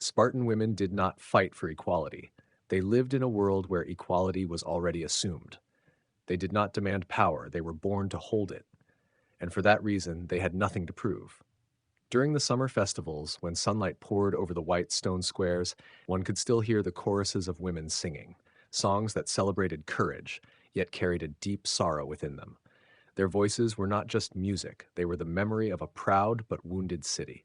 Spartan women did not fight for equality. They lived in a world where equality was already assumed. They did not demand power, they were born to hold it. And for that reason, they had nothing to prove. During the summer festivals, when sunlight poured over the white stone squares, one could still hear the choruses of women singing, songs that celebrated courage, yet carried a deep sorrow within them. Their voices were not just music, they were the memory of a proud but wounded city.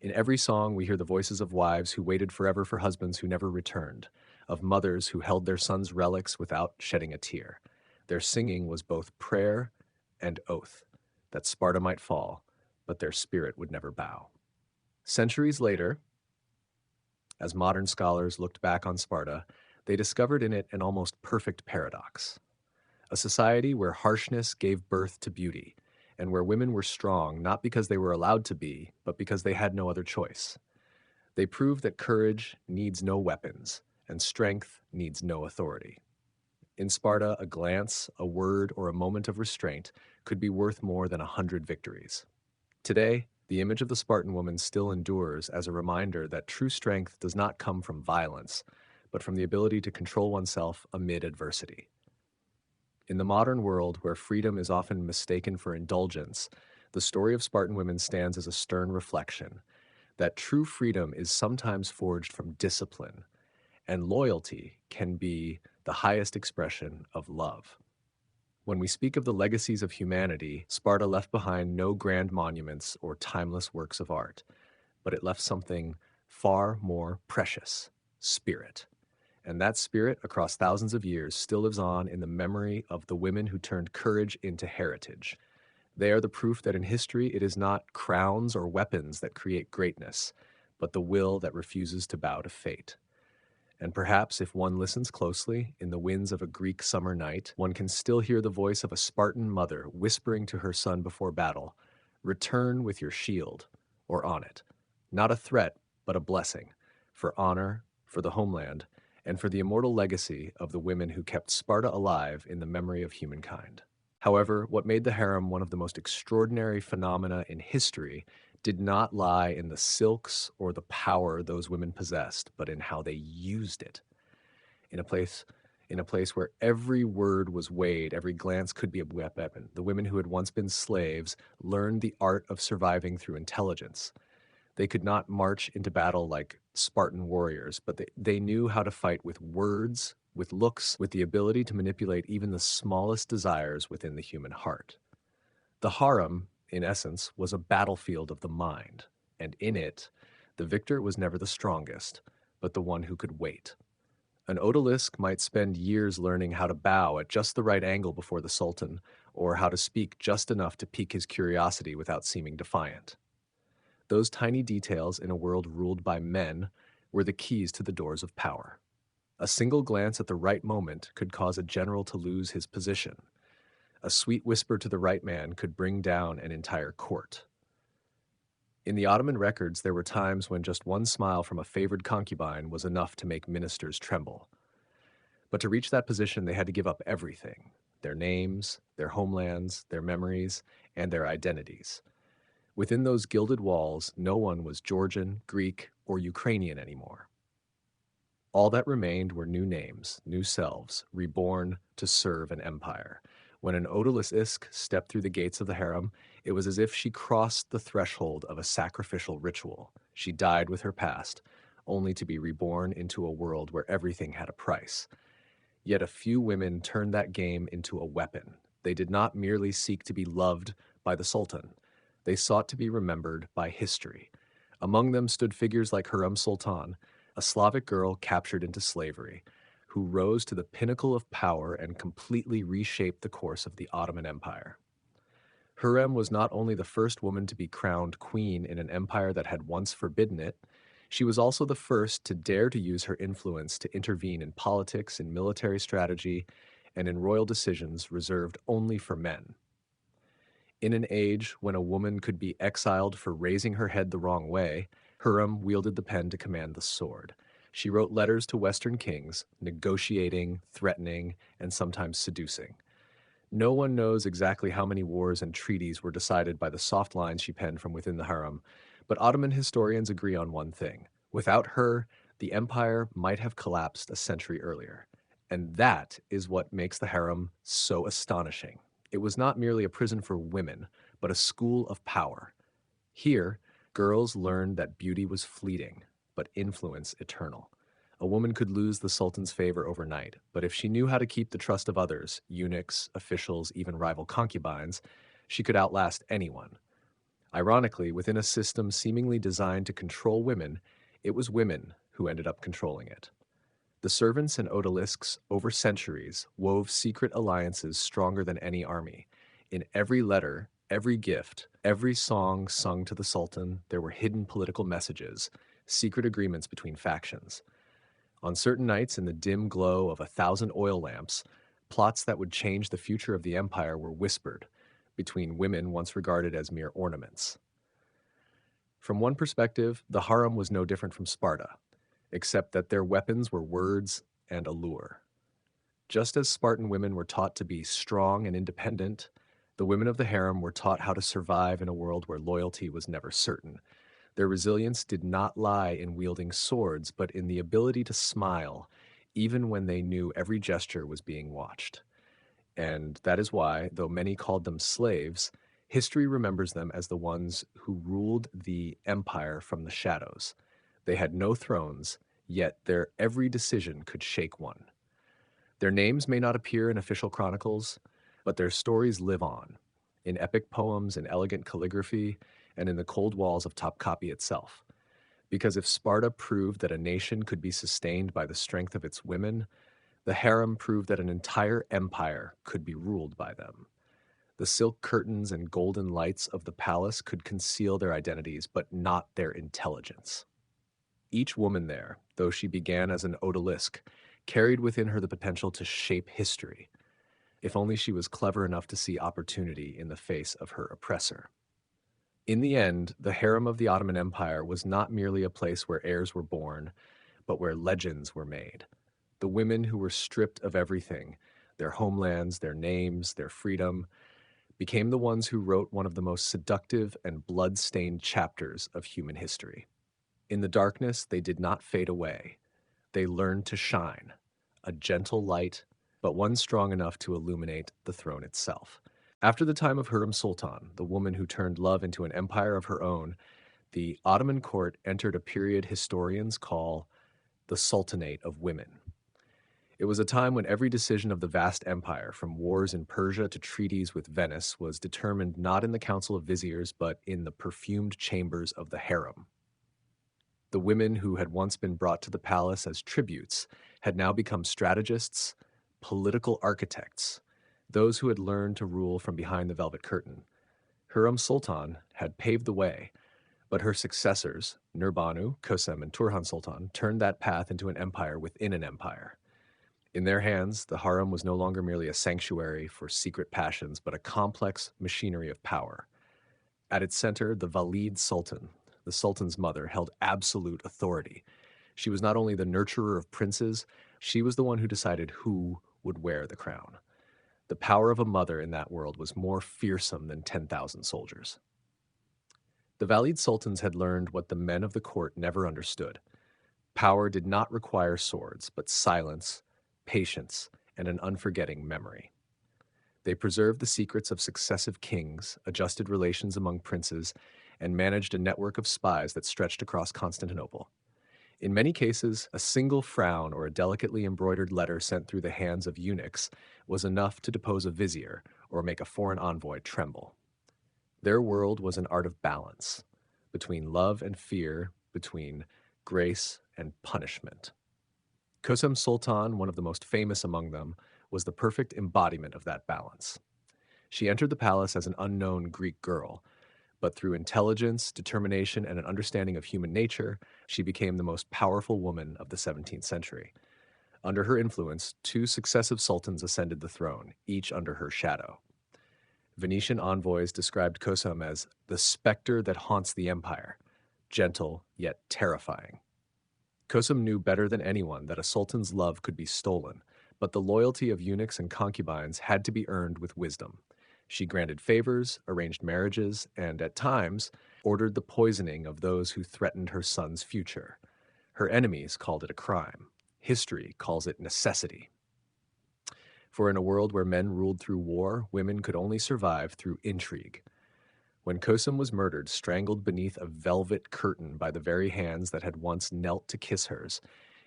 In every song, we hear the voices of wives who waited forever for husbands who never returned, of mothers who held their sons' relics without shedding a tear. Their singing was both prayer and oath, that Sparta might fall, but their spirit would never bow. Centuries later, as modern scholars looked back on Sparta, they discovered in it an almost perfect paradox. A society where harshness gave birth to beauty, and where women were strong not because they were allowed to be, but because they had no other choice. They proved that courage needs no weapons, and strength needs no authority. In Sparta, a glance, a word, or a moment of restraint could be worth more than 100 victories. Today, the image of the Spartan woman still endures as a reminder that true strength does not come from violence, but from the ability to control oneself amid adversity. In the modern world, where freedom is often mistaken for indulgence, the story of Spartan women stands as a stern reflection that true freedom is sometimes forged from discipline, and loyalty can be the highest expression of love. When we speak of the legacies of humanity, Sparta left behind no grand monuments or timeless works of art, but it left something far more precious: spirit. And that spirit, across thousands of years, still lives on in the memory of the women who turned courage into heritage. They are the proof that in history it is not crowns or weapons that create greatness, but the will that refuses to bow to fate. And perhaps if one listens closely, in the winds of a Greek summer night, one can still hear the voice of a Spartan mother whispering to her son before battle, "Return with your shield, or on it." Not a threat, but a blessing, for honor, for the homeland, and for the immortal legacy of the women who kept Sparta alive in the memory of humankind. However, what made the harem one of the most extraordinary phenomena in history did not lie in the silks or the power those women possessed, but in how they used it. In a place in a place where every word was weighed, every glance could be a weapon. The women who had once been slaves learned the art of surviving through intelligence. They could not march into battle like Spartan warriors, but they knew how to fight with words, with looks, with the ability to manipulate even the smallest desires within the human heart. The harem, in essence, was a battlefield of the mind, and in it, the victor was never the strongest, but the one who could wait. An odalisque might spend years learning how to bow at just the right angle before the sultan, or how to speak just enough to pique his curiosity without seeming defiant. Those tiny details in a world ruled by men were the keys to the doors of power. A single glance at the right moment could cause a general to lose his position. A sweet whisper to the right man could bring down an entire court. In the Ottoman records, there were times when just one smile from a favored concubine was enough to make ministers tremble. But to reach that position, they had to give up everything: their names, their homelands, their memories, and their identities. Within those gilded walls, no one was Georgian, Greek, or Ukrainian anymore. All that remained were new names, new selves, reborn to serve an empire. When an odorless Isk stepped through the gates of the harem, it was as if she crossed the threshold of a sacrificial ritual. She died with her past, only to be reborn into a world where everything had a price. Yet a few women turned that game into a weapon. They did not merely seek to be loved by the Sultan, they sought to be remembered by history. Among them stood figures like Hurrem Sultan, a Slavic girl captured into slavery, who rose to the pinnacle of power and completely reshaped the course of the Ottoman Empire. Hurrem was not only the first woman to be crowned queen in an empire that had once forbidden it, she was also the first to dare to use her influence to intervene in politics, in military strategy, and in royal decisions reserved only for men. In an age when a woman could be exiled for raising her head the wrong way, Hurrem wielded the pen to command the sword. She wrote letters to Western kings, negotiating, threatening, and sometimes seducing. No one knows exactly how many wars and treaties were decided by the soft lines she penned from within the harem, but Ottoman historians agree on one thing. Without her, the empire might have collapsed a century earlier. And that is what makes the harem so astonishing. It was not merely a prison for women, but a school of power. Here, girls learned that beauty was fleeting, but influence eternal. A woman could lose the Sultan's favor overnight, but if she knew how to keep the trust of others, eunuchs, officials, even rival concubines, she could outlast anyone. Ironically, within a system seemingly designed to control women, it was women who ended up controlling it. The servants and odalisques, over centuries, wove secret alliances stronger than any army. In every letter, every gift, every song sung to the Sultan, there were hidden political messages, secret agreements between factions. On certain nights, in the dim glow of 1,000 oil lamps, plots that would change the future of the empire were whispered between women once regarded as mere ornaments. From one perspective, the harem was no different from Sparta, except that their weapons were words and allure. Just as Spartan women were taught to be strong and independent, the women of the harem were taught how to survive in a world where loyalty was never certain. Their resilience did not lie in wielding swords, but in the ability to smile, even when they knew every gesture was being watched. And that is why, though many called them slaves, history remembers them as the ones who ruled the empire from the shadows. They had no thrones, yet their every decision could shake one. Their names may not appear in official chronicles, but their stories live on, in epic poems, in elegant calligraphy, and in the cold walls of Topkapi itself. Because if Sparta proved that a nation could be sustained by the strength of its women, the harem proved that an entire empire could be ruled by them. The silk curtains and golden lights of the palace could conceal their identities, but not their intelligence. Each woman there, though she began as an odalisque, carried within her the potential to shape history, if only she was clever enough to see opportunity in the face of her oppressor. In the end, the harem of the Ottoman Empire was not merely a place where heirs were born, but where legends were made. The women who were stripped of everything, their homelands, their names, their freedom, became the ones who wrote one of the most seductive and blood-stained chapters of human history. In the darkness, they did not fade away. They learned to shine, a gentle light, but one strong enough to illuminate the throne itself. After the time of Hurrem Sultan, the woman who turned love into an empire of her own, the Ottoman court entered a period historians call the Sultanate of Women. It was a time when every decision of the vast empire, from wars in Persia to treaties with Venice, was determined not in the Council of Viziers, but in the perfumed chambers of the harem. The women who had once been brought to the palace as tributes had now become strategists, political architects, those who had learned to rule from behind the velvet curtain. Hurrem Sultan had paved the way, but her successors, Nurbanu, Kosem, and Turhan Sultan, turned that path into an empire within an empire. In their hands, the harem was no longer merely a sanctuary for secret passions, but a complex machinery of power. At its center, the Valid Sultan, the Sultan's mother, held absolute authority. She was not only the nurturer of princes, she was the one who decided who would wear the crown. The power of a mother in that world was more fearsome than 10,000 soldiers. The Valid Sultans had learned what the men of the court never understood. Power did not require swords, but silence, patience, and an unforgetting memory. They preserved the secrets of successive kings, adjusted relations among princes, and managed a network of spies that stretched across Constantinople. In many cases, a single frown or a delicately embroidered letter sent through the hands of eunuchs was enough to depose a vizier or make a foreign envoy tremble. Their world was an art of balance, between love and fear, between grace and punishment. Kösem Sultan, one of the most famous among them, was the perfect embodiment of that balance. She entered the palace as an unknown Greek girl, but through intelligence, determination, and an understanding of human nature, she became the most powerful woman of the 17th century. Under her influence, two successive sultans ascended the throne, each under her shadow. Venetian envoys described Kösem as the specter that haunts the empire, gentle yet terrifying. Kösem knew better than anyone that a sultan's love could be stolen, but the loyalty of eunuchs and concubines had to be earned with wisdom. She granted favors, arranged marriages, and at times ordered the poisoning of those who threatened her son's future. Her enemies called it a crime. History calls it necessity. For in a world where men ruled through war, women could only survive through intrigue. When Kösem was murdered, strangled beneath a velvet curtain by the very hands that had once knelt to kiss hers,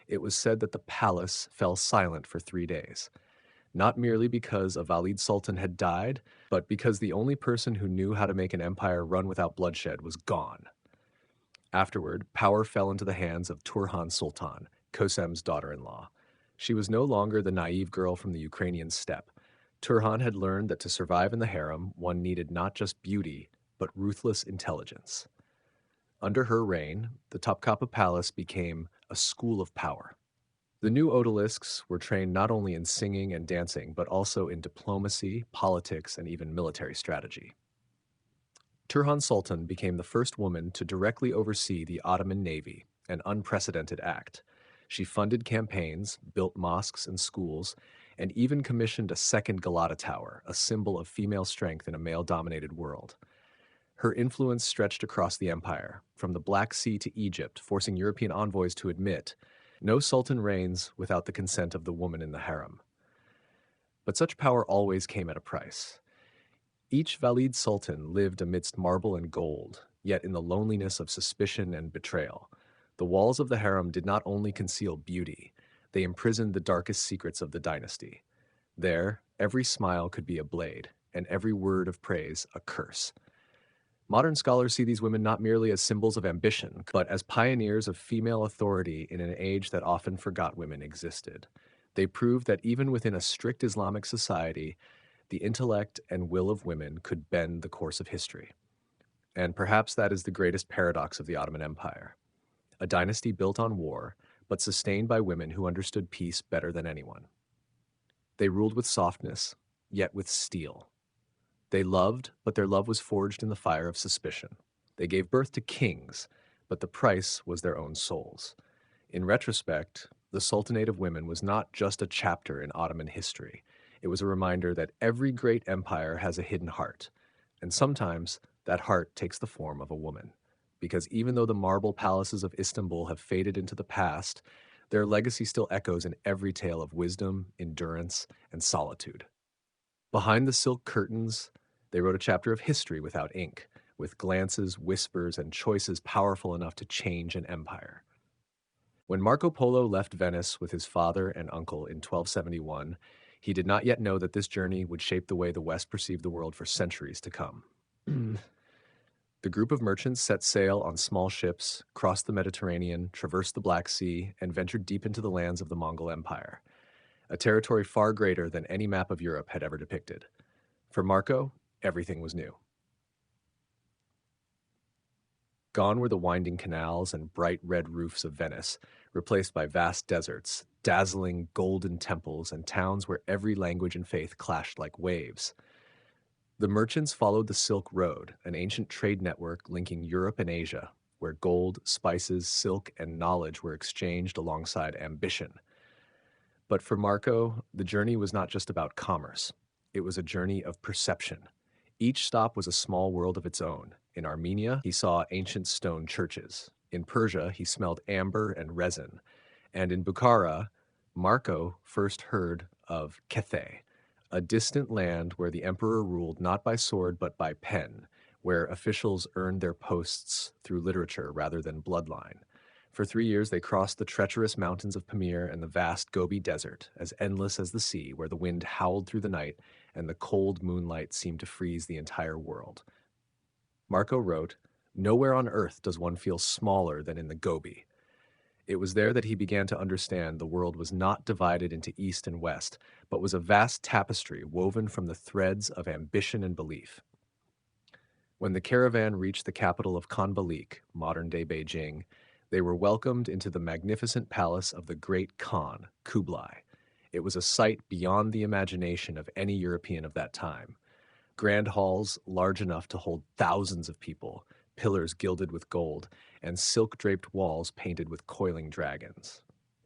it was said that the palace fell silent for 3 days. Not merely because a Valid Sultan had died, but because the only person who knew how to make an empire run without bloodshed was gone. Afterward, power fell into the hands of Turhan Sultan, Kösem's daughter-in-law. She was no longer the naive girl from the Ukrainian steppe. Turhan had learned that to survive in the harem, one needed not just beauty, but ruthless intelligence. Under her reign, the Topkapi Palace became a school of power. The new odalisques were trained not only in singing and dancing, but also in diplomacy, politics, and even military strategy. Turhan Sultan became the first woman to directly oversee the Ottoman navy, an unprecedented act. She funded campaigns, built mosques and schools, and even commissioned a second Galata Tower, a symbol of female strength in a male-dominated world. Her influence stretched across the empire, from the Black Sea to Egypt, forcing European envoys to admit no sultan reigns without the consent of the woman in the harem. But such power always came at a price. Each Valid sultan lived amidst marble and gold, yet in the loneliness of suspicion and betrayal. The walls of the harem did not only conceal beauty, they imprisoned the darkest secrets of the dynasty. There, every smile could be a blade, and every word of praise a curse. Modern scholars see these women not merely as symbols of ambition, but as pioneers of female authority in an age that often forgot women existed. They proved that even within a strict Islamic society, the intellect and will of women could bend the course of history. And perhaps that is the greatest paradox of the Ottoman Empire. A dynasty built on war, but sustained by women who understood peace better than anyone. They ruled with softness, yet with steel. They loved, but their love was forged in the fire of suspicion. They gave birth to kings, but the price was their own souls. In retrospect, the Sultanate of Women was not just a chapter in Ottoman history. It was a reminder that every great empire has a hidden heart, and sometimes that heart takes the form of a woman. Because even though the marble palaces of Istanbul have faded into the past, their legacy still echoes in every tale of wisdom, endurance, and solitude. Behind the silk curtains, they wrote a chapter of history without ink, with glances, whispers, and choices powerful enough to change an empire. When Marco Polo left Venice with his father and uncle in 1271, he did not yet know that this journey would shape the way the West perceived the world for centuries to come. The group of merchants set sail on small ships, crossed the Mediterranean, traversed the Black Sea, and ventured deep into the lands of the Mongol Empire, a territory far greater than any map of Europe had ever depicted. For Marco, everything was new. Gone were the winding canals and bright red roofs of Venice, replaced by vast deserts, dazzling golden temples, and towns where every language and faith clashed like waves. The merchants followed the Silk Road, an ancient trade network linking Europe and Asia, where gold, spices, silk, and knowledge were exchanged alongside ambition. But for Marco, the journey was not just about commerce. It was a journey of perception. Each stop was a small world of its own. In Armenia, he saw ancient stone churches. In Persia, he smelled amber and resin. And in Bukhara, Marco first heard of Cathay, a distant land where the emperor ruled not by sword but by pen, where officials earned their posts through literature rather than bloodline. For 3 years, they crossed the treacherous mountains of Pamir and the vast Gobi Desert, as endless as the sea, where the wind howled through the night and the cold moonlight seemed to freeze the entire world. Marco wrote, "Nowhere on earth does one feel smaller than in the Gobi." It was there that he began to understand the world was not divided into East and West, but was a vast tapestry woven from the threads of ambition and belief. When the caravan reached the capital of Khanbalik, modern-day Beijing, they were welcomed into the magnificent palace of the great Khan, Kublai. It was a sight beyond the imagination of any European of that time. Grand halls large enough to hold thousands of people, pillars gilded with gold, and silk-draped walls painted with coiling dragons.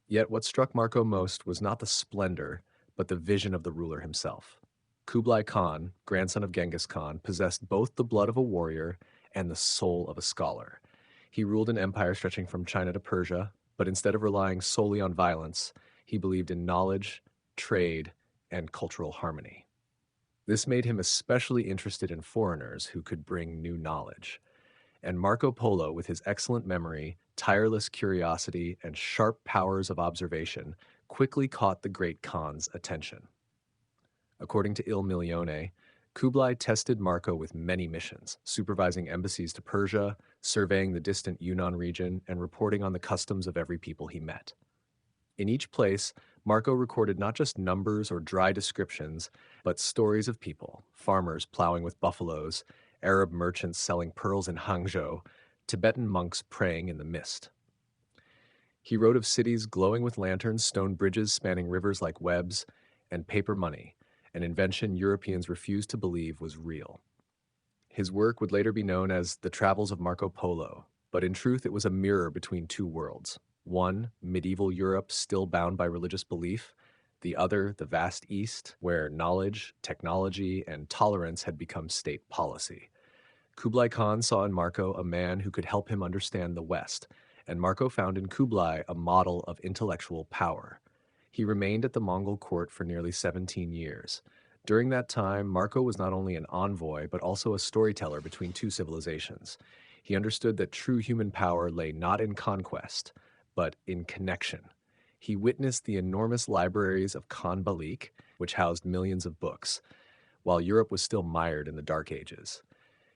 Yet what struck Marco most was not the splendor, but the vision of the ruler himself. Kublai Khan, grandson of Genghis Khan, possessed both the blood of a warrior and the soul of a scholar. He ruled an empire stretching from China to Persia, but instead of relying solely on violence, he believed in knowledge, trade, and cultural harmony. This made him especially interested in foreigners who could bring new knowledge. And Marco Polo, with his excellent memory, tireless curiosity, and sharp powers of observation, quickly caught the great Khan's attention. According to Il Milione, Kublai tested Marco with many missions, supervising embassies to Persia, surveying the distant Yunnan region, and reporting on the customs of every people he met. In each place, Marco recorded not just numbers or dry descriptions, but stories of people, farmers plowing with buffaloes, Arab merchants selling pearls in Hangzhou, Tibetan monks praying in the mist. He wrote of cities glowing with lanterns, stone bridges spanning rivers like webs, and paper money, an invention Europeans refused to believe was real. His work would later be known as The Travels of Marco Polo, but in truth it was a mirror between two worlds. One, medieval Europe still bound by religious belief, the other, the vast East, where knowledge, technology, and tolerance had become state policy. Kublai Khan saw in Marco a man who could help him understand the West, and Marco found in Kublai a model of intellectual power. He remained at the Mongol court for nearly 17 years. During that time, Marco was not only an envoy, but also a storyteller between two civilizations. He understood that true human power lay not in conquest, but in connection. He witnessed the enormous libraries of Khanbalik, which housed millions of books, while Europe was still mired in the Dark Ages.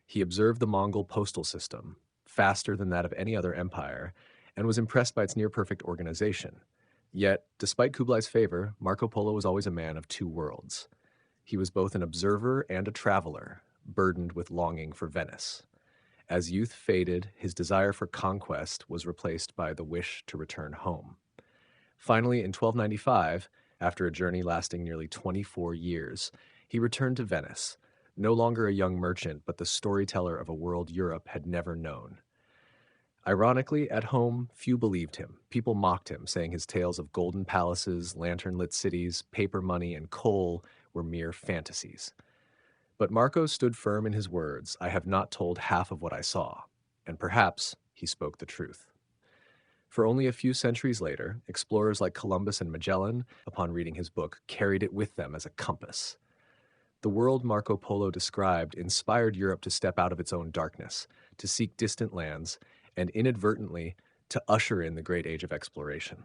He observed the Mongol postal system, faster than that of any other empire, and was impressed by its near-perfect organization. Yet, despite Kublai's favor, Marco Polo was always a man of two worlds. He was both an observer and a traveler, burdened with longing for Venice. As youth faded, his desire for conquest was replaced by the wish to return home. Finally, in 1295, after a journey lasting nearly 24 years, he returned to Venice, no longer a young merchant, but the storyteller of a world Europe had never known. Ironically, at home, few believed him. People mocked him, saying his tales of golden palaces, lantern-lit cities, paper money, and coal were mere fantasies. But Marco stood firm in his words, "I have not told half of what I saw," and perhaps he spoke the truth. For only a few centuries later, explorers like Columbus and Magellan, upon reading his book, carried it with them as a compass. The world Marco Polo described inspired Europe to step out of its own darkness, to seek distant lands, and inadvertently to usher in the great age of exploration.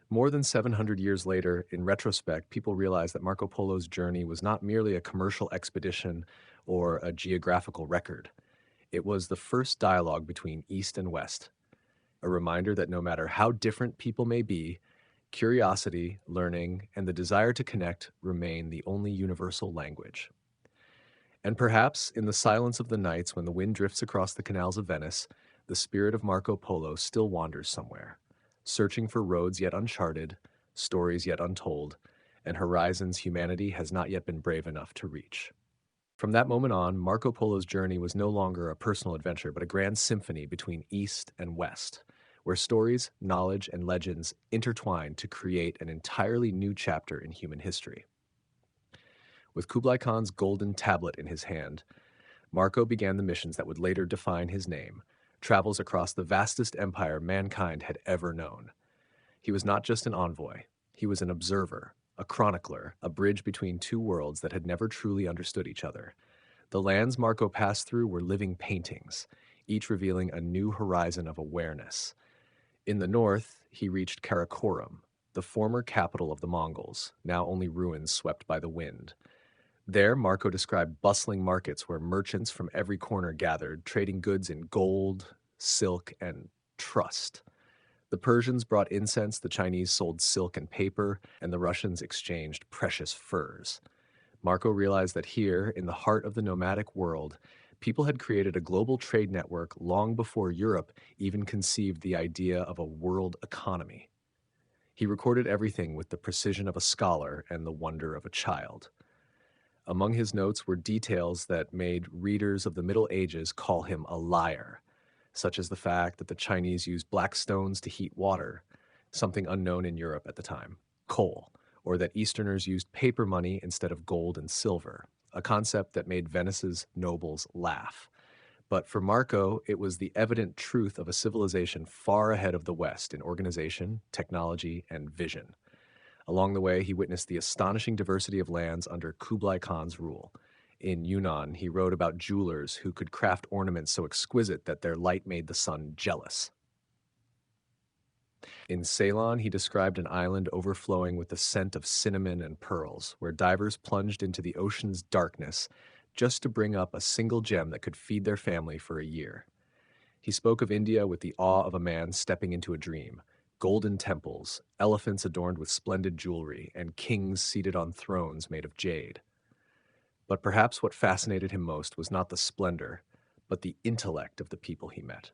More than 700 years later, in retrospect, people realize that Marco Polo's journey was not merely a commercial expedition or a geographical record. It was the first dialogue between East and West, a reminder that no matter how different people may be, curiosity, learning, and the desire to connect remain the only universal language. And perhaps, in the silence of the nights when the wind drifts across the canals of Venice, the spirit of Marco Polo still wanders somewhere, searching for roads yet uncharted, stories yet untold, and horizons humanity has not yet been brave enough to reach. From that moment on, Marco Polo's journey was no longer a personal adventure, but a grand symphony between East and West, where stories, knowledge, and legends intertwined to create an entirely new chapter in human history. With Kublai Khan's golden tablet in his hand, Marco began the missions that would later define his name, travels across the vastest empire mankind had ever known. He was not just an envoy, he was an observer, a chronicler, a bridge between two worlds that had never truly understood each other. The lands Marco passed through were living paintings, each revealing a new horizon of awareness. In the north, he reached Karakorum, the former capital of the Mongols, now only ruins swept by the wind. There, Marco described bustling markets where merchants from every corner gathered, trading goods in gold, silk, and trust. The Persians brought incense, the Chinese sold silk and paper, and the Russians exchanged precious furs. Marco realized that here, in the heart of the nomadic world, people had created a global trade network long before Europe even conceived the idea of a world economy. He recorded everything with the precision of a scholar and the wonder of a child. Among his notes were details that made readers of the Middle Ages call him a liar, such as the fact that the Chinese used black stones to heat water, something unknown in Europe at the time, coal, or that Easterners used paper money instead of gold and silver, a concept that made Venice's nobles laugh. But for Marco, it was the evident truth of a civilization far ahead of the West in organization, technology, and vision. Along the way, he witnessed the astonishing diversity of lands under Kublai Khan's rule. In Yunnan, he wrote about jewelers who could craft ornaments so exquisite that their light made the sun jealous. In Ceylon, he described an island overflowing with the scent of cinnamon and pearls, where divers plunged into the ocean's darkness just to bring up a single gem that could feed their family for a year. He spoke of India with the awe of a man stepping into a dream. Golden temples, elephants adorned with splendid jewelry, and kings seated on thrones made of jade. But perhaps what fascinated him most was not the splendor, but the intellect of the people he met.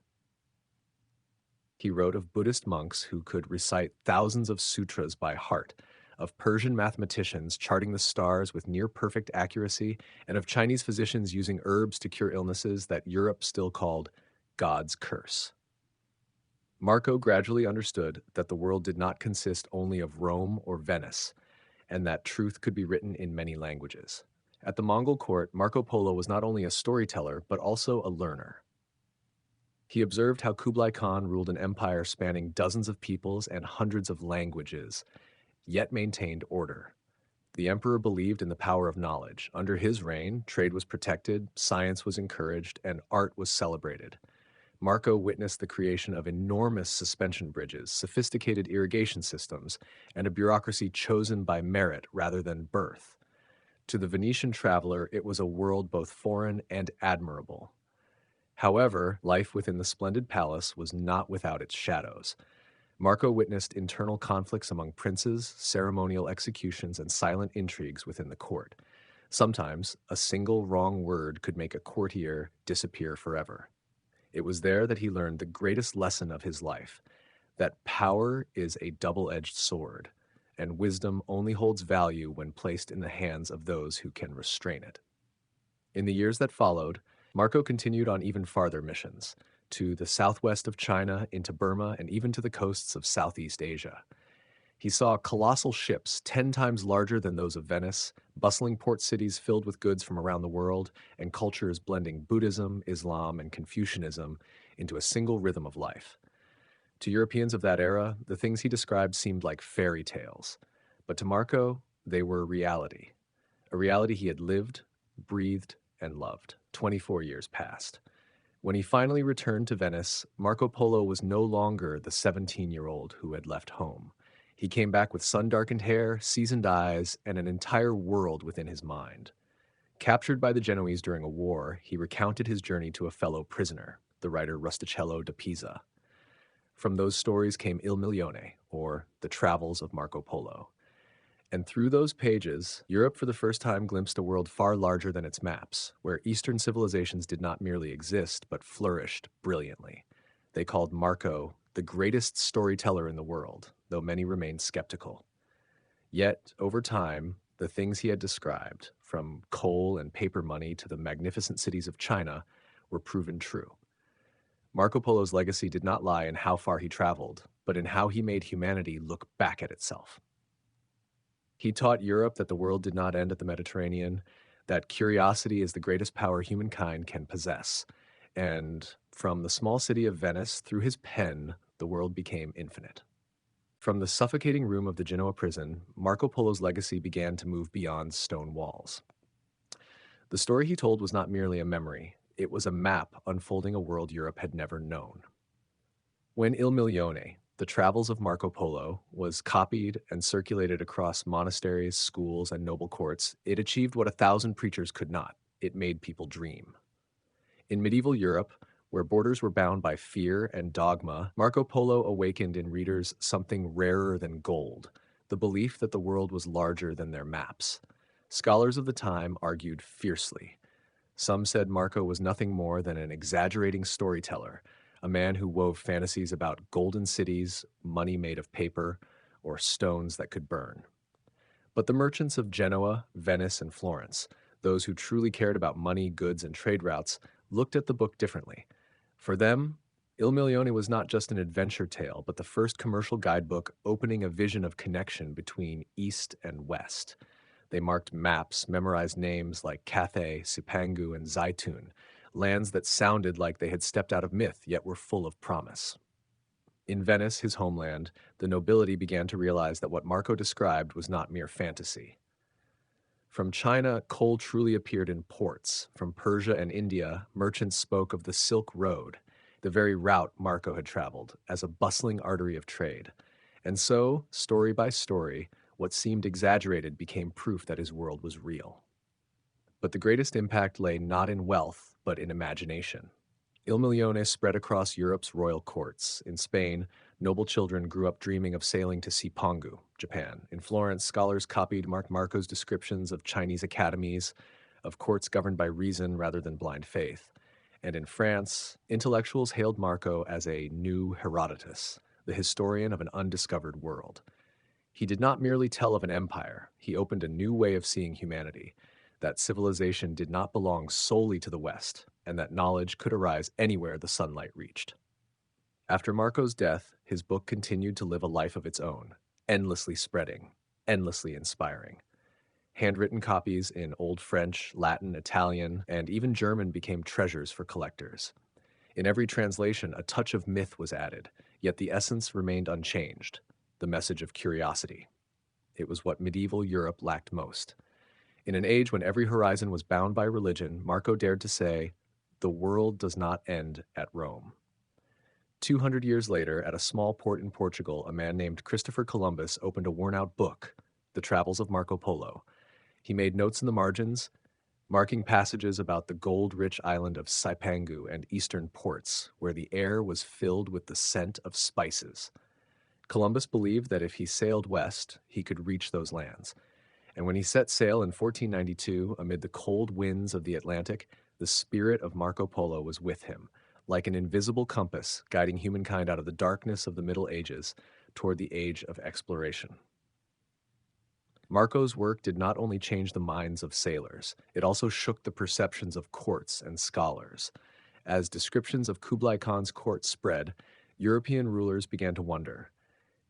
He wrote of Buddhist monks who could recite thousands of sutras by heart, of Persian mathematicians charting the stars with near perfect accuracy, and of Chinese physicians using herbs to cure illnesses that Europe still called God's curse. Marco gradually understood that the world did not consist only of Rome or Venice, and that truth could be written in many languages. At the Mongol court, Marco Polo was not only a storyteller, but also a learner. He observed how Kublai Khan ruled an empire spanning dozens of peoples and hundreds of languages, yet maintained order. The emperor believed in the power of knowledge. Under his reign, trade was protected, science was encouraged, and art was celebrated. Marco witnessed the creation of enormous suspension bridges, sophisticated irrigation systems, and a bureaucracy chosen by merit rather than birth. To the Venetian traveler, it was a world both foreign and admirable. However, life within the splendid palace was not without its shadows. Marco witnessed internal conflicts among princes, ceremonial executions, and silent intrigues within the court. Sometimes, a single wrong word could make a courtier disappear forever. It was there that he learned the greatest lesson of his life, that power is a double-edged sword, and wisdom only holds value when placed in the hands of those who can restrain it. In the years that followed, Marco continued on even farther missions, to the southwest of China, into Burma, and even to the coasts of Southeast Asia. He saw colossal ships 10 times larger than those of Venice, bustling port cities filled with goods from around the world, and cultures blending Buddhism, Islam, and Confucianism into a single rhythm of life. To Europeans of that era, the things he described seemed like fairy tales, but to Marco, they were reality. A reality he had lived, breathed, and loved. 24 years passed. When he finally returned to Venice, Marco Polo was no longer the 17-year-old who had left home. He came back with sun-darkened hair, seasoned eyes, and an entire world within his mind. Captured by the Genoese during a war, he recounted his journey to a fellow prisoner, the writer Rustichello da Pisa. From those stories came Il Milione, or The Travels of Marco Polo. And through those pages, Europe for the first time glimpsed a world far larger than its maps, where Eastern civilizations did not merely exist, but flourished brilliantly. They called Marco the greatest storyteller in the world, though many remained skeptical. Yet, over time, the things he had described, from coal and paper money to the magnificent cities of China, were proven true. Marco Polo's legacy did not lie in how far he traveled, but in how he made humanity look back at itself. He taught Europe that the world did not end at the Mediterranean, that curiosity is the greatest power humankind can possess. And from the small city of Venice, through his pen, the world became infinite. From the suffocating room of the Genoa prison, Marco Polo's legacy began to move beyond stone walls. The story he told was not merely a memory, it was a map unfolding a world Europe had never known. When Il Milione, the travels of Marco Polo, was copied and circulated across monasteries, schools, and noble courts, it achieved what 1,000 preachers could not. It made people dream. In medieval Europe, where borders were bound by fear and dogma, Marco Polo awakened in readers something rarer than gold, the belief that the world was larger than their maps. Scholars of the time argued fiercely. Some said Marco was nothing more than an exaggerating storyteller, a man who wove fantasies about golden cities, money made of paper, or stones that could burn. But the merchants of Genoa, Venice, and Florence, those who truly cared about money, goods, and trade routes, looked at the book differently. For them, Il Milione was not just an adventure tale, but the first commercial guidebook opening a vision of connection between East and West. They marked maps, memorized names like Cathay, Sipangu, and Zaitun, lands that sounded like they had stepped out of myth yet were full of promise. In Venice, his homeland, the nobility began to realize that what Marco described was not mere fantasy. From China, coal truly appeared in ports. From Persia and India, merchants spoke of the Silk Road, the very route Marco had traveled, as a bustling artery of trade. And so, story by story, what seemed exaggerated became proof that his world was real. But the greatest impact lay not in wealth, but in imagination. Il Milione spread across Europe's royal courts. In Spain, noble children grew up dreaming of sailing to Sipangu, Japan. In Florence, scholars copied Marco's descriptions of Chinese academies, of courts governed by reason rather than blind faith. And in France, intellectuals hailed Marco as a new Herodotus, the historian of an undiscovered world. He did not merely tell of an empire, he opened a new way of seeing humanity, that civilization did not belong solely to the West, and that knowledge could arise anywhere the sunlight reached. After Marco's death, his book continued to live a life of its own, endlessly spreading, endlessly inspiring. Handwritten copies in Old French, Latin, Italian, and even German became treasures for collectors. In every translation, a touch of myth was added, yet the essence remained unchanged, the message of curiosity. It was what medieval Europe lacked most. In an age when every horizon was bound by religion, Marco dared to say, "The world does not end at Rome." 200 years later, at a small port in Portugal, a man named Christopher Columbus opened a worn-out book, The Travels of Marco Polo. He made notes in the margins, marking passages about the gold-rich island of Sipangu and eastern ports, where the air was filled with the scent of spices. Columbus believed that if he sailed west, he could reach those lands. And when he set sail in 1492, amid the cold winds of the Atlantic, the spirit of Marco Polo was with him, like an invisible compass guiding humankind out of the darkness of the Middle Ages toward the age of exploration. Marco's work did not only change the minds of sailors, it also shook the perceptions of courts and scholars. As descriptions of Kublai Khan's court spread, European rulers began to wonder,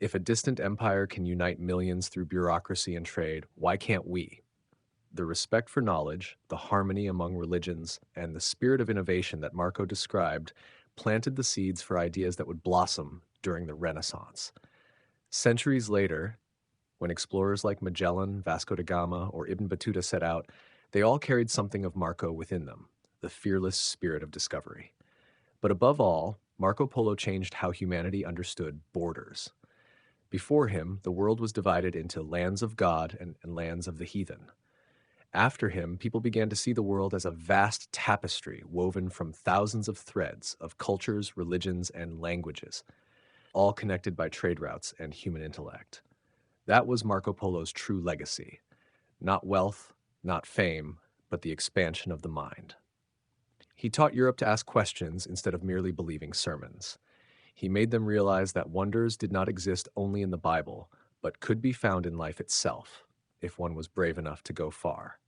if a distant empire can unite millions through bureaucracy and trade, why can't we? The respect for knowledge, the harmony among religions, and the spirit of innovation that Marco described planted the seeds for ideas that would blossom during the Renaissance. Centuries later, when explorers like Magellan, Vasco da Gama, or Ibn Battuta set out, they all carried something of Marco within them, the fearless spirit of discovery. But above all, Marco Polo changed how humanity understood borders. Before him, the world was divided into lands of God and lands of the heathen. After him, people began to see the world as a vast tapestry woven from thousands of threads of cultures, religions, and languages, all connected by trade routes and human intellect. That was Marco Polo's true legacy. Not wealth, not fame, but the expansion of the mind. He taught Europe to ask questions instead of merely believing sermons. He made them realize that wonders did not exist only in the Bible, but could be found in life itself, if one was brave enough to go far.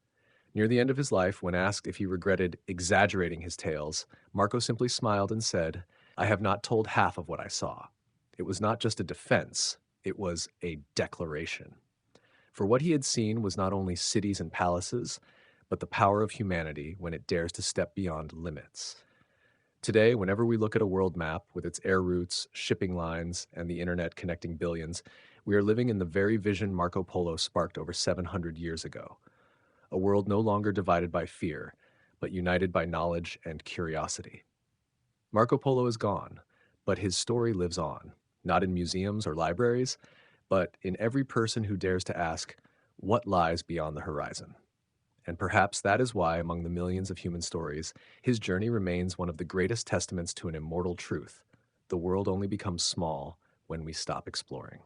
Near the end of his life, when asked if he regretted exaggerating his tales, Marco simply smiled and said, "I have not told half of what I saw." It was not just a defense, it was a declaration. For what he had seen was not only cities and palaces, but the power of humanity when it dares to step beyond limits. Today, whenever we look at a world map with its air routes, shipping lines, and the internet connecting billions, we are living in the very vision Marco Polo sparked over 700 years ago. A world no longer divided by fear, but united by knowledge and curiosity. Marco Polo is gone, but his story lives on, not in museums or libraries, but in every person who dares to ask, what lies beyond the horizon? And perhaps that is why, among the millions of human stories, his journey remains one of the greatest testaments to an immortal truth. The world only becomes small when we stop exploring.